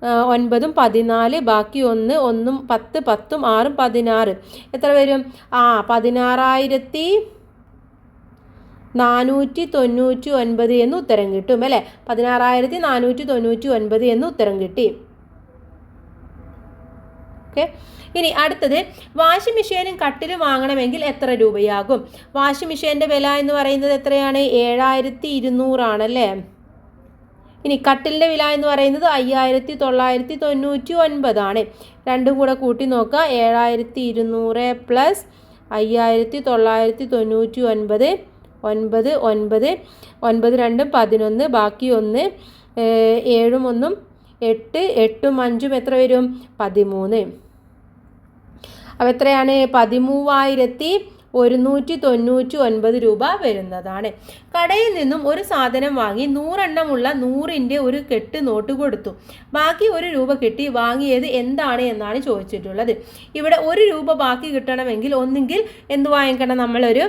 9ഉം 14 ബാക്കി 1 1ഉം 10 10ഉം 6ഉം 16 എത്ര വരും? 16499 എന്ന് ഉത്തരം കിട്ടും അല്ലേ. 16499 എന്ന് ഉത്തരം കിട്ടി. ഓക്കെ. ഇനി അടുത്തത് വാഷിംഗ് മെഷീനും കട്ടിലും വാങ്ങണമെങ്കിൽ എത്ര രൂപയാകും? വാഷിംഗ് മെഷീൻ്റെ വില എന്ന് പറയുന്നത് എത്രയാണ്? 7200 ആണല്ലേ. ഇനി കട്ടിലിൻ്റെ വില എന്ന് പറയുന്നത് 5999 ആണ്. രണ്ടും കൂടെ കൂട്ടി നോക്കുക. 7200 പ്ലസ് 5999 9 9 9 2 11 ബാക്കി 1 7ഉം 1ഉം 8 8ഉം 5ഉം എത്ര വരും? 13. അപ്പോൾ എത്രയാണ്? 13199 രൂപ വരുന്നതാണ്. കടയിൽ നിന്നും ഒരു സാധനം വാങ്ങി 100 എണ്ണമുള്ള 100ൻ്റെ ഒരു കെട്ട് നോട്ട് കൊടുത്തു. ബാക്കി 1 രൂപ കിട്ടി. വാങ്ങിയത് എന്താണ് എന്നാണ് ചോദിച്ചിട്ടുള്ളത്. ഇവിടെ 1 രൂപ ബാക്കി കിട്ടണമെങ്കിൽ ഒന്നുകിൽ എന്ത് വാങ്ങിക്കണം? നമ്മളൊരു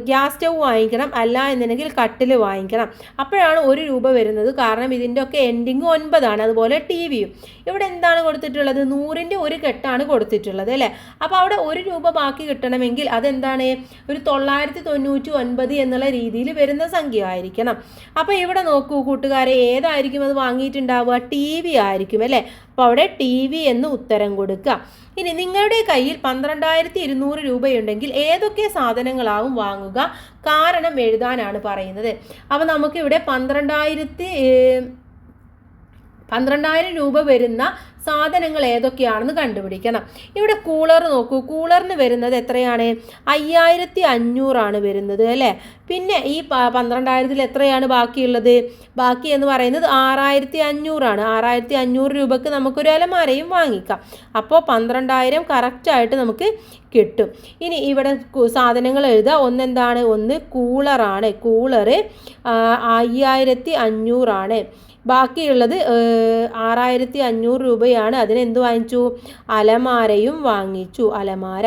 ഗ്യാസ് സ്റ്റവ് വാങ്ങിക്കണം, അല്ല എന്നുണ്ടെങ്കിൽ കട്ടിൽ വാങ്ങിക്കണം. അപ്പോഴാണ് 1 രൂപ വരുന്നത്. കാരണം ഇതിൻ്റെ ഒക്കെ എൻഡിങ് 9 ആണ്. അതുപോലെ ടി വിയും. ഇവിടെ എന്താണ് കൊടുത്തിട്ടുള്ളത്? 100ൻ്റെ ഒരു കെട്ടാണ് കൊടുത്തിട്ടുള്ളത് അല്ലേ. അപ്പോൾ അവിടെ 1 രൂപ ബാക്കി കിട്ടണമെങ്കിൽ അതെന്താണ്? ഒരു 999 എന്നുള്ള രീതിയിൽ വരുന്ന സംഖ്യ ആയിരിക്കണം. അപ്പോൾ ഇവിടെ നോക്കൂ കൂട്ടുകാരെ, ഏതായിരിക്കും അത് വാങ്ങിയിട്ടുണ്ടാവുക? ടി വി ആയിരിക്കും അല്ലേ. അപ്പോൾ അവിടെ ടി വി എന്ന് ഉത്തരം കൊടുക്കുക. ഇനി നിങ്ങളുടെ കയ്യിൽ 12200 രൂപയുണ്ടെങ്കിൽ ഏതൊക്കെ സാധനങ്ങളാവും വാങ്ങുക? കാരണം എഴുതാനാണ് പറയുന്നത്. അപ്പോൾ നമുക്കിവിടെ 12000 രൂപ വരുന്ന സാധനങ്ങൾ ഏതൊക്കെയാണെന്ന് കണ്ടുപിടിക്കണം. ഇവിടെ കൂളർ നോക്കൂ. കൂളറിന് വരുന്നത് എത്രയാണ്? 5500 ആണ് വരുന്നത് അല്ലേ. പിന്നെ ഈ 12000-ൽ എത്രയാണ് ബാക്കിയുള്ളത്? ബാക്കി എന്ന് പറയുന്നത് 6500 ആണ്. 6500 രൂപയ്ക്ക് നമുക്കൊരു അലമാരയും വാങ്ങിക്കാം. അപ്പോൾ 12000 കറക്റ്റായിട്ട് നമുക്ക് കിട്ടും. ഇനി ഇവിടെ സാധനങ്ങൾ എഴുതുക. ഒന്നെന്താണ്? ഒന്ന് കൂളറാണ്. കൂളറ് 5500 ആണ്. ബാക്കിയുള്ളത് 6500 രൂപയാണ്. അതിനെന്ത് വാങ്ങിച്ചു? അലമാരയും വാങ്ങിച്ചു. അലമാര.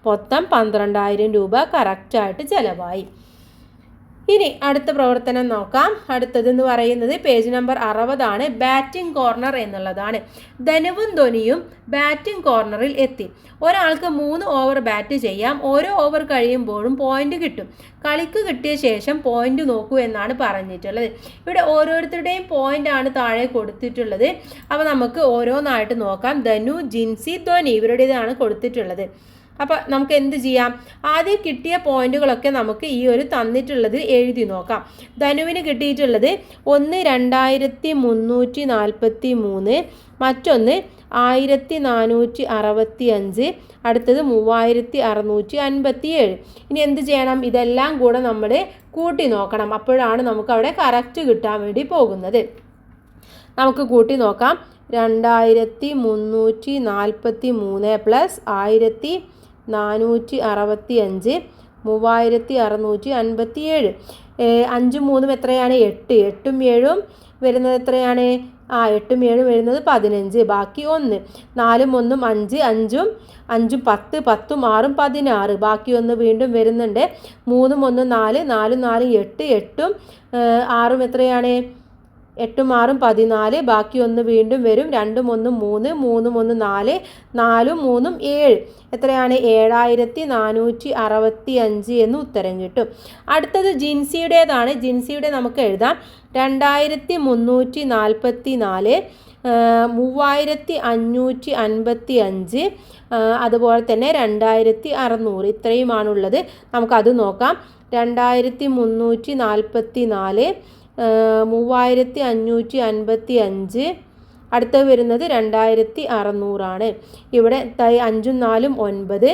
മൊത്തം 12000 രൂപ കറക്റ്റായിട്ട് ചിലവായി. ഇനി അടുത്ത പ്രവർത്തനം നോക്കാം. അടുത്തതെന്ന് പറയുന്നത് പേജ് നമ്പർ 60 ആണ്. ബാറ്റിംഗ് കോർണർ എന്നുള്ളതാണ്. ധനുവും ധ്വനിയും ബാറ്റിംഗ് കോർണറിൽ എത്തി. ഒരാൾക്ക് 3 ഓവർ ബാറ്റ് ചെയ്യാം. ഓരോ ഓവർ കഴിയുമ്പോഴും പോയിന്റ് കിട്ടും. കളിക്ക് കിട്ടിയ ശേഷം പോയിന്റ് നോക്കൂ എന്നാണ് പറഞ്ഞിട്ടുള്ളത്. ഇവിടെ ഓരോരുത്തരുടെയും പോയിന്റ് ആണ് താഴെ കൊടുത്തിട്ടുള്ളത്. അപ്പോൾ നമുക്ക് ഓരോന്നായിട്ട് നോക്കാം. ധനു, ജിൻസി, ധ്വനി ഇവരുടേതാണ് കൊടുത്തിട്ടുള്ളത്. അപ്പോൾ നമുക്ക് എന്ത് ചെയ്യാം, ആദ്യം കിട്ടിയ പോയിന്റുകളൊക്കെ നമുക്ക് ഈ ഒരു തന്നിട്ടുള്ളത് എഴുതി നോക്കാം. ധനുവിന് കിട്ടിയിട്ടുള്ളത് ഒന്ന് 2343, മറ്റൊന്ന് 1465, അടുത്തത് 3657. ഇനി എന്ത് ചെയ്യണം, ഇതെല്ലാം കൂടെ നമ്മൾ കൂട്ടി നോക്കണം. അപ്പോഴാണ് നമുക്ക് അവിടെ കറക്റ്റ് കിട്ടാൻ വേണ്ടി പോകുന്നത്. നമുക്ക് കൂട്ടി നോക്കാം. 2343 പ്ലസ് 1465 3657. 5ഉം 3ഉം എത്രയാണ്? 8. 8ഉം 7ഉം വരുന്നത് എത്രയാണ്? 8ഉം 7ഉം വരുന്നത് 15, ബാക്കി 1. 4ഉം 1ഉം 5, 5ഉം 5ഉം 10, 10ഉം 6ഉം 16, ബാക്കി 1 വീണ്ടും വരുന്നുണ്ട്. 3ഉം 1ഉം 4, 4ഉം 4ഉം 8, 8ഉം 6ഉം എത്രയാണ്? 8ഉം 6ഉം 14, ബാക്കി 1 വീണ്ടും വരും. 2ഉം 1ഉം 3, 3ഉം 1ഉം 4, 4ഉം 3ഉം 7, എത്രയാണ്? 7465 എന്ന് ഉത്തരം കിട്ടും. അടുത്തത് ജിൻസിയുടേതാണ്. ജിൻസിയുടെ നമുക്ക് എഴുതാം. 2344, 3555, അതുപോലെ തന്നെ 2600, ഇത്രയുമാണുള്ളത്. നമുക്കത് നോക്കാം. 2344, 3555, അടുത്തത് വരുന്നത് 2600 ഇവിടെ 5ഉം 4ഉം 9,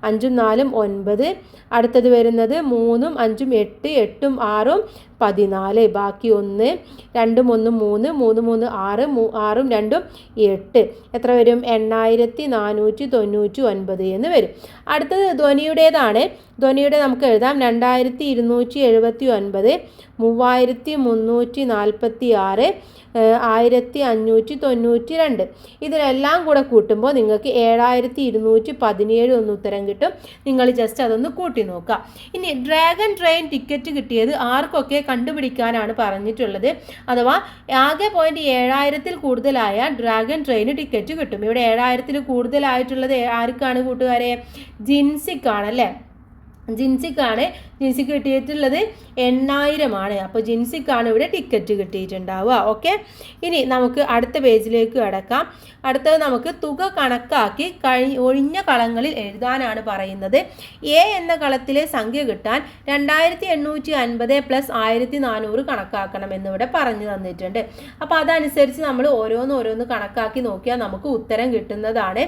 5ഉം 4ഉം 9, അടുത്തത് വരുന്നത് 3ഉം 5ഉം 8, 8ഉം 6ഉം 14, ബാക്കി 1. 2ഉം 1ഉം 3, 3ഉം 3 6, 6ഉം 2ഉം 8, എത്ര വരും? 8499 എന്ന് വരും. അടുത്തത് ധ്വനിയുടേതാണ്. ധ്വനിയുടെ നമുക്ക് എഴുതാം. 2279, 3346, 1592. ഇതിനെല്ലാം കൂടെ കൂട്ടുമ്പോൾ നിങ്ങൾക്ക് 7217 എന്ന് ഉത്തരം കിട്ടും. നിങ്ങൾ ജസ്റ്റ് അതൊന്ന് കൂട്ടി നോക്കുക. ഇനി ഡ്രാഗൺ ട്രെയിൻ ടിക്കറ്റ് കിട്ടിയത് ആർക്കൊക്കെ കണ്ടുപിടിക്കാനാണ് പറഞ്ഞിട്ടുള്ളത്. അഥവാ ആകെ പോയിന്റ് 7000-ൽ കൂടുതലായ ഡ്രാഗൺ ട്രെയിൻ ടിക്കറ്റ് കിട്ടും. ഇവിടെ 7000-ൽ കൂടുതലായിട്ടുള്ളത് ആർക്കാണ് കൂട്ടുകാരെ? ജിൻസിക്കാണ് അല്ലേ? ജിൻസിക്കാണ്. ജിൻസിക്ക് കിട്ടിയിട്ടുള്ളത് 8000 അപ്പോൾ ജിൻസിക്കാണ് ഇവിടെ ടിക്കറ്റ് കിട്ടിയിട്ടുണ്ടാവുക. ഓക്കെ, ഇനി നമുക്ക് അടുത്ത പേജിലേക്ക് കടക്കാം. അടുത്തത് നമുക്ക് തുക കണക്കാക്കി ഒഴിഞ്ഞ കളങ്ങളിൽ എഴുതാനാണ് പറയുന്നത്. എ എന്ന കളത്തിലെ സംഖ്യ കിട്ടാൻ 2850 പ്ലസ് 1400 കണക്കാക്കണം എന്നിവിടെ പറഞ്ഞു തന്നിട്ടുണ്ട്. അപ്പോൾ അതനുസരിച്ച് നമ്മൾ ഓരോന്ന് കണക്കാക്കി നോക്കിയാൽ നമുക്ക് ഉത്തരം കിട്ടുന്നതാണ്.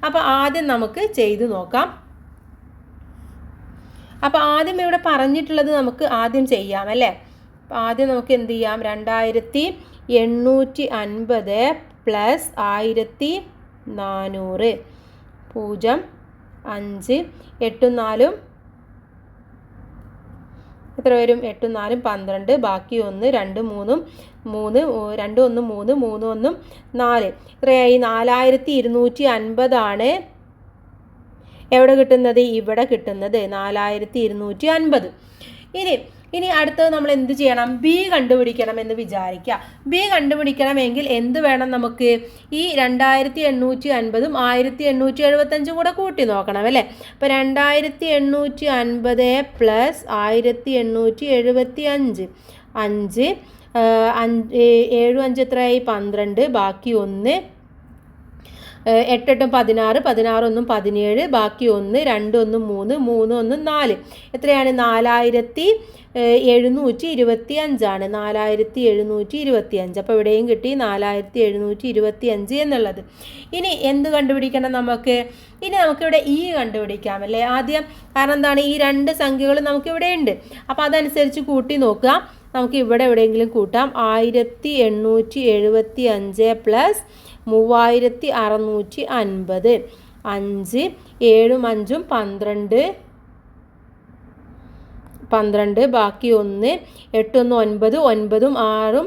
അപ്പോൾ ആദ്യം നമുക്ക് ചെയ്തു നോക്കാം. അപ്പോൾ ആദ്യം ഇവിടെ പറഞ്ഞിട്ടുള്ളത് നമുക്ക് ആദ്യം ചെയ്യാം അല്ലേ? അപ്പോൾ ആദ്യം നമുക്ക് എന്ത് ചെയ്യാം? 2850 പ്ലസ് 1400, 0, 5, 8ഉം 4ഉം എത്ര വരും? 8ഉം 4ഉം 12, ബാക്കി 1, 2, 3, 3, 2, 1, 3, 3, 1, 4, എത്രയായി? 4250 എവിടെ കിട്ടുന്നത്? ഇവിടെ കിട്ടുന്നത് 4250. ഇനി അടുത്തത് നമ്മൾ എന്ത് ചെയ്യണം? ബി കണ്ടുപിടിക്കണം എന്ന് വിചാരിക്കുക. ബി കണ്ടുപിടിക്കണമെങ്കിൽ എന്ത് വേണം നമുക്ക്? ഈ 2850ഉം 1875 കൂടെ കൂട്ടി നോക്കണം അല്ലേ? അപ്പോൾ 2850 പ്ലസ് 1875, 5, 7, 5 എത്രയായി? 12, ബാക്കി 1, 8, 8, 16, 16, 1, 17, ബാക്കി 1, 2, 1, 3, 3, 1, 4, എത്രയാണ്? 4725 4725. അപ്പോൾ ഇവിടെയും കിട്ടി 4725 എന്നുള്ളത്. ഇനി എന്ത് കണ്ടുപിടിക്കണം നമുക്ക്? ഇനി നമുക്കിവിടെ ഈ കണ്ടുപിടിക്കാം അല്ലേ ആദ്യം. കാരണം എന്താണ്? ഈ രണ്ട് സംഖ്യകൾ നമുക്കിവിടെ ഉണ്ട്. അപ്പോൾ അതനുസരിച്ച് കൂട്ടി നോക്കുക. നമുക്ക് ഇവിടെ എവിടെയെങ്കിലും കൂട്ടാം. 1875 പ്ലസ് 3650, 5, 7ഉം 5ഉം 12, 12, ബാക്കി 1, 8, 1, 9, 9ഉം 6ഉം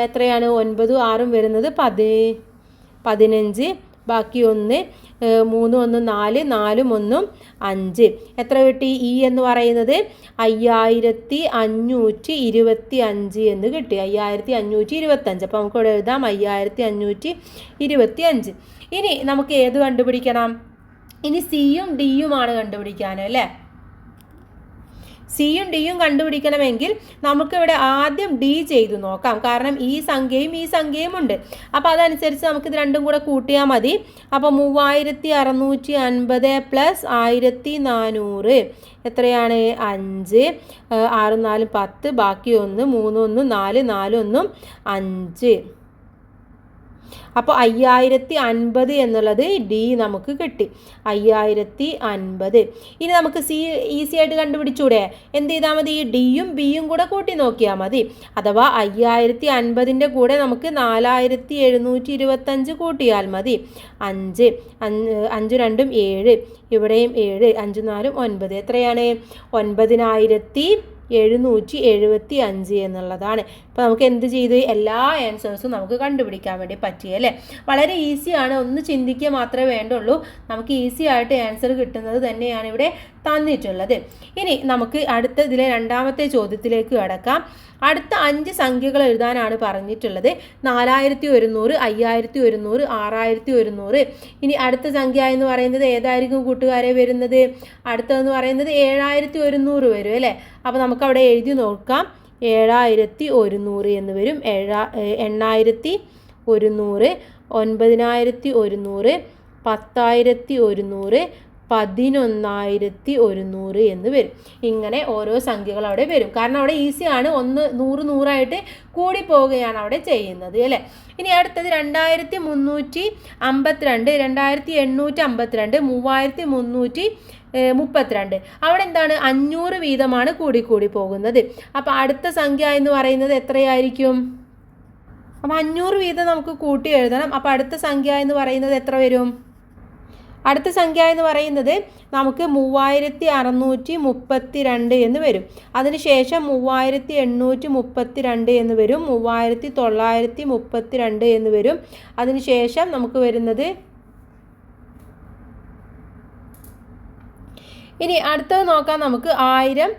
എത്രയാണ്? 9ഉം 6ഉം വരുന്നത് 15, ബാക്കി 1, 3, 1, 4, 4ഉം 1ഉം 5, എത്ര കിട്ടി? ഈ എന്ന് പറയുന്നത് 5525 എന്ന് കിട്ടി. 5525. അപ്പോൾ നമുക്ക് ഇവിടെ എഴുതാം 5525. ഇനി നമുക്ക് ഏത് കണ്ടുപിടിക്കണം? ഇനി സിയും ഡിയുമാണ് കണ്ടുപിടിക്കാൻ അല്ലേ? സിയും ഡിയും കണ്ടുപിടിക്കണമെങ്കിൽ നമുക്കിവിടെ ആദ്യം ഡി ചെയ്തു നോക്കാം. കാരണം ഈ സംഖ്യയും ഉണ്ട്. അപ്പോൾ അതനുസരിച്ച് നമുക്കിത് രണ്ടും കൂടെ കൂട്ടിയാൽ മതി. അപ്പോൾ 3650 പ്ലസ് 1400 എത്രയാണ്? 5. 6 4 10, ബാക്കി 1, 3 1 4, 4 1 5. അപ്പോൾ 5050 എന്നുള്ളത് ഡി നമുക്ക് കിട്ടി. 5050. ഇനി നമുക്ക് സി ഈസി ആയിട്ട് കണ്ടുപിടിച്ചൂടെ? എന്ത് ചെയ്താൽ മതി? ഡിയും ബിയും കൂടെ കൂട്ടി നോക്കിയാൽ മതി. അഥവാ 5050ൻ്റെ കൂടെ നമുക്ക് 4725 കൂട്ടിയാൽ മതി. 5 5 2 7, ഇവിടെയും 7, 5 4 9. എത്രയാണ്? 9775 എന്നുള്ളതാണ്. അപ്പോൾ നമുക്ക് എന്ത് ചെയ്ത് എല്ലാ ആൻസേഴ്സും നമുക്ക് കണ്ടുപിടിക്കാൻ വേണ്ടി പറ്റിയല്ലേ? വളരെ ഈസിയാണ്. ഒന്ന് ചിന്തിക്കുക മാത്രമേ വേണ്ടുള്ളൂ. നമുക്ക് ഈസി ആയിട്ട് ആൻസർ കിട്ടുന്നത് തന്നെയാണ് ഇവിടെ തന്നിട്ടുള്ളത്. ഇനി നമുക്ക് അടുത്ത ഇതിലെ രണ്ടാമത്തെ ചോദ്യത്തിലേക്ക് കടക്കാം. അടുത്ത 5 സംഖ്യകൾ എഴുതാനാണ് പറഞ്ഞിട്ടുള്ളത്. 4100, 5100, 6100. ഇനി അടുത്ത സംഖ്യ എന്ന് പറയുന്നത് ഏതായിരിക്കും കൂട്ടുകാരെ വരുന്നത്? അടുത്തതെന്ന് പറയുന്നത് 7100 വരും അല്ലേ? അപ്പോൾ നമുക്കവിടെ എഴുതി നോക്കാം. 7100 എന്ന് വരും. 8100, 9100, 10100, 11100 എന്ന് വരും. ഇങ്ങനെ ഓരോ സംഖ്യകൾ അവിടെ വരും. കാരണം അവിടെ ഈസിയാണ്. 100 100ആയിട്ട് കൂടി പോവുകയാണ് അവിടെ ചെയ്യുന്നത് അല്ലേ? ഇനി അടുത്തത് 2352, 2852, 3332. അവിടെ എന്താണ്? 500 വീതമാണ് കൂടി പോകുന്നത്. അപ്പോൾ അടുത്ത സംഖ്യ എന്ന് പറയുന്നത് എത്രയായിരിക്കും? അപ്പോൾ 500 വീതം നമുക്ക് കൂട്ടി എഴുതണം. അപ്പോൾ അടുത്ത സംഖ്യ എന്ന് പറയുന്നത് എത്ര വരും? അടുത്ത സംഖ്യ എന്ന് പറയുന്നത് നമുക്ക് 3632 എന്ന് വരും. അതിനുശേഷം 3832 എന്ന് വരും. 3932 എന്ന് വരും. അതിനുശേഷം നമുക്ക് വരുന്നത് ഇനി അടുത്തത് നോക്കാം. നമുക്ക് 1000,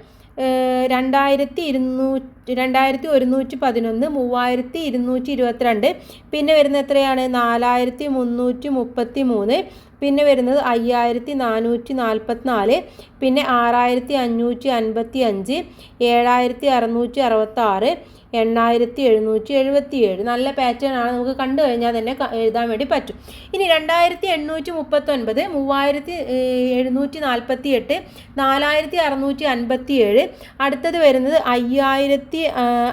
2111, 3222. പിന്നെ വരുന്നത് എത്രയാണ്? 4333. പിന്നെ വരുന്നത് 5444. പിന്നെ 6555, 7666, 8777. നല്ല പാറ്റേൺ ആണ്. നമുക്ക് കണ്ടു കഴിഞ്ഞാൽ തന്നെ എഴുതാൻ വേണ്ടി പറ്റും. ഇനി 2839, 3748, 4657. അടുത്തത് വരുന്നത് 5566,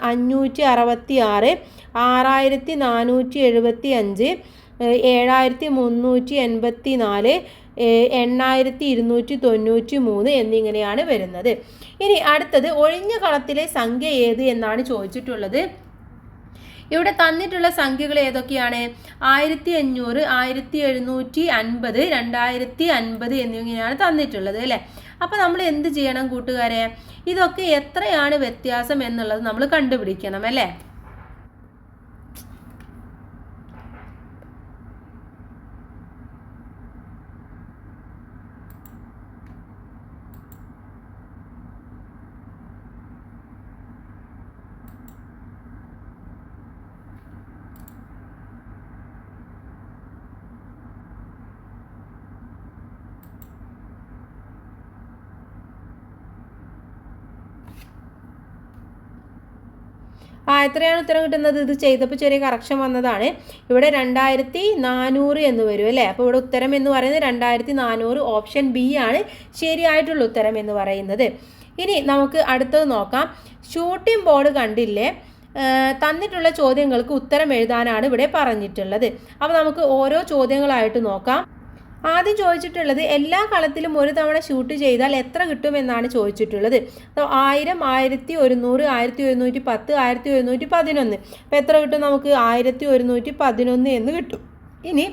6475, 7384, 8293 എന്നിങ്ങനെയാണ് വരുന്നത്. ഇനി അടുത്തത് ഒഴിഞ്ഞ കളത്തിലെ സംഖ്യ ഏത് എന്നാണ് ചോദിച്ചിട്ടുള്ളത്. ഇവിടെ തന്നിട്ടുള്ള സംഖ്യകൾ ഏതൊക്കെയാണ്? 1500, 1750, 2050 എന്നിങ്ങനെയാണ് തന്നിട്ടുള്ളത് അല്ലേ? അപ്പോൾ നമ്മൾ എന്ത് ചെയ്യണം കൂട്ടുകാരെ? ഇതൊക്കെ എത്രയാണ് വ്യത്യാസം എന്നുള്ളത് നമ്മൾ കണ്ടുപിടിക്കണം അല്ലേ? എത്രയാണ് ഉത്തരം കിട്ടുന്നത്? ഇത് ചെയ്തപ്പോൾ ചെറിയ കറക്ഷൻ വന്നതാണ്. ഇവിടെ 2400 എന്ന് വരും അല്ലേ? അപ്പോൾ ഇവിടെ ഉത്തരം എന്ന് പറയുന്നത് 2400. ഓപ്ഷൻ ബി ആണ് ശരിയായിട്ടുള്ള ഉത്തരം എന്ന് പറയുന്നത്. ഇനി നമുക്ക് അടുത്തത് നോക്കാം. ഷൂട്ടിംഗ് ബോർഡ് കണ്ടില്ലേ? തന്നിട്ടുള്ള ചോദ്യങ്ങൾക്ക് ഉത്തരം എഴുതാനാണ് ഇവിടെ പറഞ്ഞിട്ടുള്ളത്. അപ്പോൾ നമുക്ക് ഓരോ ചോദ്യങ്ങളായിട്ട് നോക്കാം. ആദ്യം ചോദിച്ചിട്ടുള്ളത് എല്ലാ കളത്തിലും ഒരു തവണ ഷൂട്ട് ചെയ്താൽ എത്ര കിട്ടുമെന്നാണ് ചോദിച്ചിട്ടുള്ളത്. 1000, 1100, 1110, 1111. അപ്പോൾ എത്ര കിട്ടും നമുക്ക്? 1111 എന്ന് കിട്ടും. ഇനി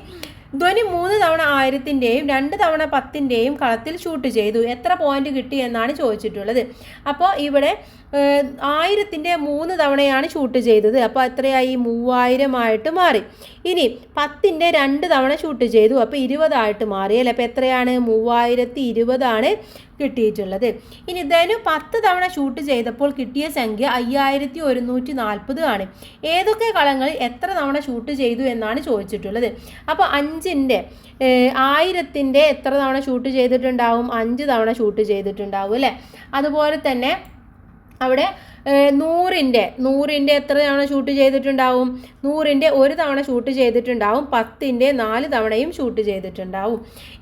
ധ്വനി 3 തവണ 1000-ൻ്റെയും 2 തവണ 10-ൻ്റെയും കളത്തിൽ ഷൂട്ട് ചെയ്തു. എത്ര പോയിന്റ് കിട്ടി എന്നാണ് ചോദിച്ചിട്ടുള്ളത്. അപ്പോൾ ഇവിടെ 1000ൻ്റെ 3 തവണയാണ് ഷൂട്ട് ചെയ്തത്. അപ്പോൾ എത്രയായി? 3000 ആയിട്ട് മാറി. ഇനി 10ൻ്റെ 2 തവണ ഷൂട്ട് ചെയ്തു, അപ്പോൾ 20 ആയിട്ട് മാറി അല്ലേ. അപ്പോൾ എത്രയാണ്? 3020 കിട്ടിയിട്ടുള്ളത്. ഇനി ധനു 10 തവണ ഷൂട്ട് ചെയ്തപ്പോൾ കിട്ടിയ സംഖ്യ 5140 ആണ്. ഏതൊക്കെ കളങ്ങളിൽ എത്ര തവണ ഷൂട്ട് ചെയ്തു എന്നാണ് ചോദിച്ചിട്ടുള്ളത്. അപ്പോൾ 1000ൻ്റെ എത്ര തവണ ഷൂട്ട് ചെയ്തിട്ടുണ്ടാവും? 5 തവണ ഷൂട്ട് ചെയ്തിട്ടുണ്ടാവും അല്ലേ. അതുപോലെ തന്നെ അവിടെ 100ൻ്റെ എത്ര തവണ ഷൂട്ട് ചെയ്തിട്ടുണ്ടാവും? 100ൻ്റെ 1 തവണ ഷൂട്ട് ചെയ്തിട്ടുണ്ടാവും. 10ൻ്റെ 4 തവണയും ഷൂട്ട് ചെയ്തിട്ടുണ്ടാവും.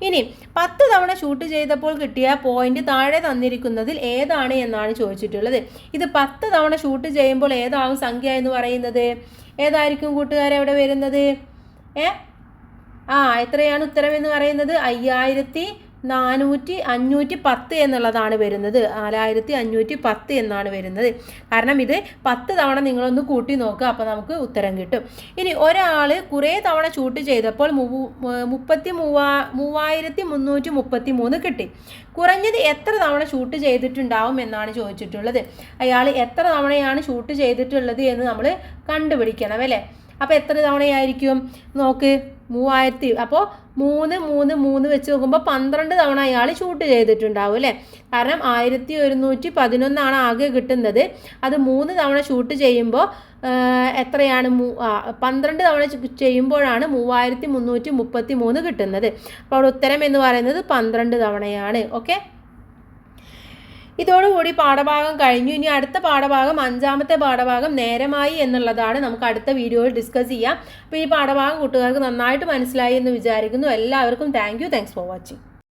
ഇനി 10 തവണ ഷൂട്ട് ചെയ്തപ്പോൾ കിട്ടിയ പോയിന്റ് താഴെ തന്നിരിക്കുന്നതിൽ ഏതാണ് എന്നാണ് ചോദിച്ചിട്ടുള്ളത്. ഇത് 10 തവണ ഷൂട്ട് ചെയ്യുമ്പോൾ ഏതാവും സംഖ്യ എന്ന് പറയുന്നത്? ഏതായിരിക്കും കൂട്ടുകാരെ അവിടെ വരുന്നത്? എത്രയാണ് ഉത്തരം എന്ന് പറയുന്നത്? 5410 എന്നുള്ളതാണ് വരുന്നത്. 4510 എന്നാണ് വരുന്നത്. കാരണം ഇത് 10 തവണ നിങ്ങളൊന്ന് കൂട്ടി നോക്കുക, അപ്പോൾ നമുക്ക് ഉത്തരം കിട്ടും. ഇനി ഒരാൾ കുറേ തവണ ഷൂട്ട് ചെയ്തപ്പോൾ 3333 കിട്ടി. കുറഞ്ഞത് എത്ര തവണ ഷൂട്ട് ചെയ്തിട്ടുണ്ടാവും എന്നാണ് ചോദിച്ചിട്ടുള്ളത്. അയാൾ എത്ര തവണയാണ് ഷൂട്ട് ചെയ്തിട്ടുള്ളത് എന്ന് നമ്മൾ കണ്ടുപിടിക്കണം അല്ലേ. അപ്പോൾ എത്ര തവണയായിരിക്കും? നോക്ക്, 3000. അപ്പോൾ 3 വെച്ച് നോക്കുമ്പോൾ 12 തവണ അയാൾ ഷൂട്ട് ചെയ്തിട്ടുണ്ടാവും അല്ലേ. കാരണം 1111 ആകെ കിട്ടുന്നത്. അത് 3 തവണ ഷൂട്ട് ചെയ്യുമ്പോൾ എത്രയാണ്? 12 തവണ ചെയ്യുമ്പോഴാണ് 3333 കിട്ടുന്നത്. അപ്പോൾ അവിടെ ഉത്തരം എന്ന് പറയുന്നത് 12 തവണയാണ്. ഓക്കെ, ഇതോടുകൂടി പാഠഭാഗം കഴിഞ്ഞു. ഇനി അടുത്ത പാഠഭാഗം 5ാമത്തെ പാഠഭാഗം നേരമായി എന്നുള്ളതാണ്. നമുക്ക് അടുത്ത വീഡിയോയിൽ ഡിസ്കസ് ചെയ്യാം. അപ്പോൾ ഈ പാഠഭാഗം കൂട്ടുകാർക്ക് നന്നായിട്ട് മനസ്സിലായി എന്ന് വിചാരിക്കുന്നു. എല്ലാവർക്കും താങ്ക്സ് ഫോർ വാച്ചിങ്.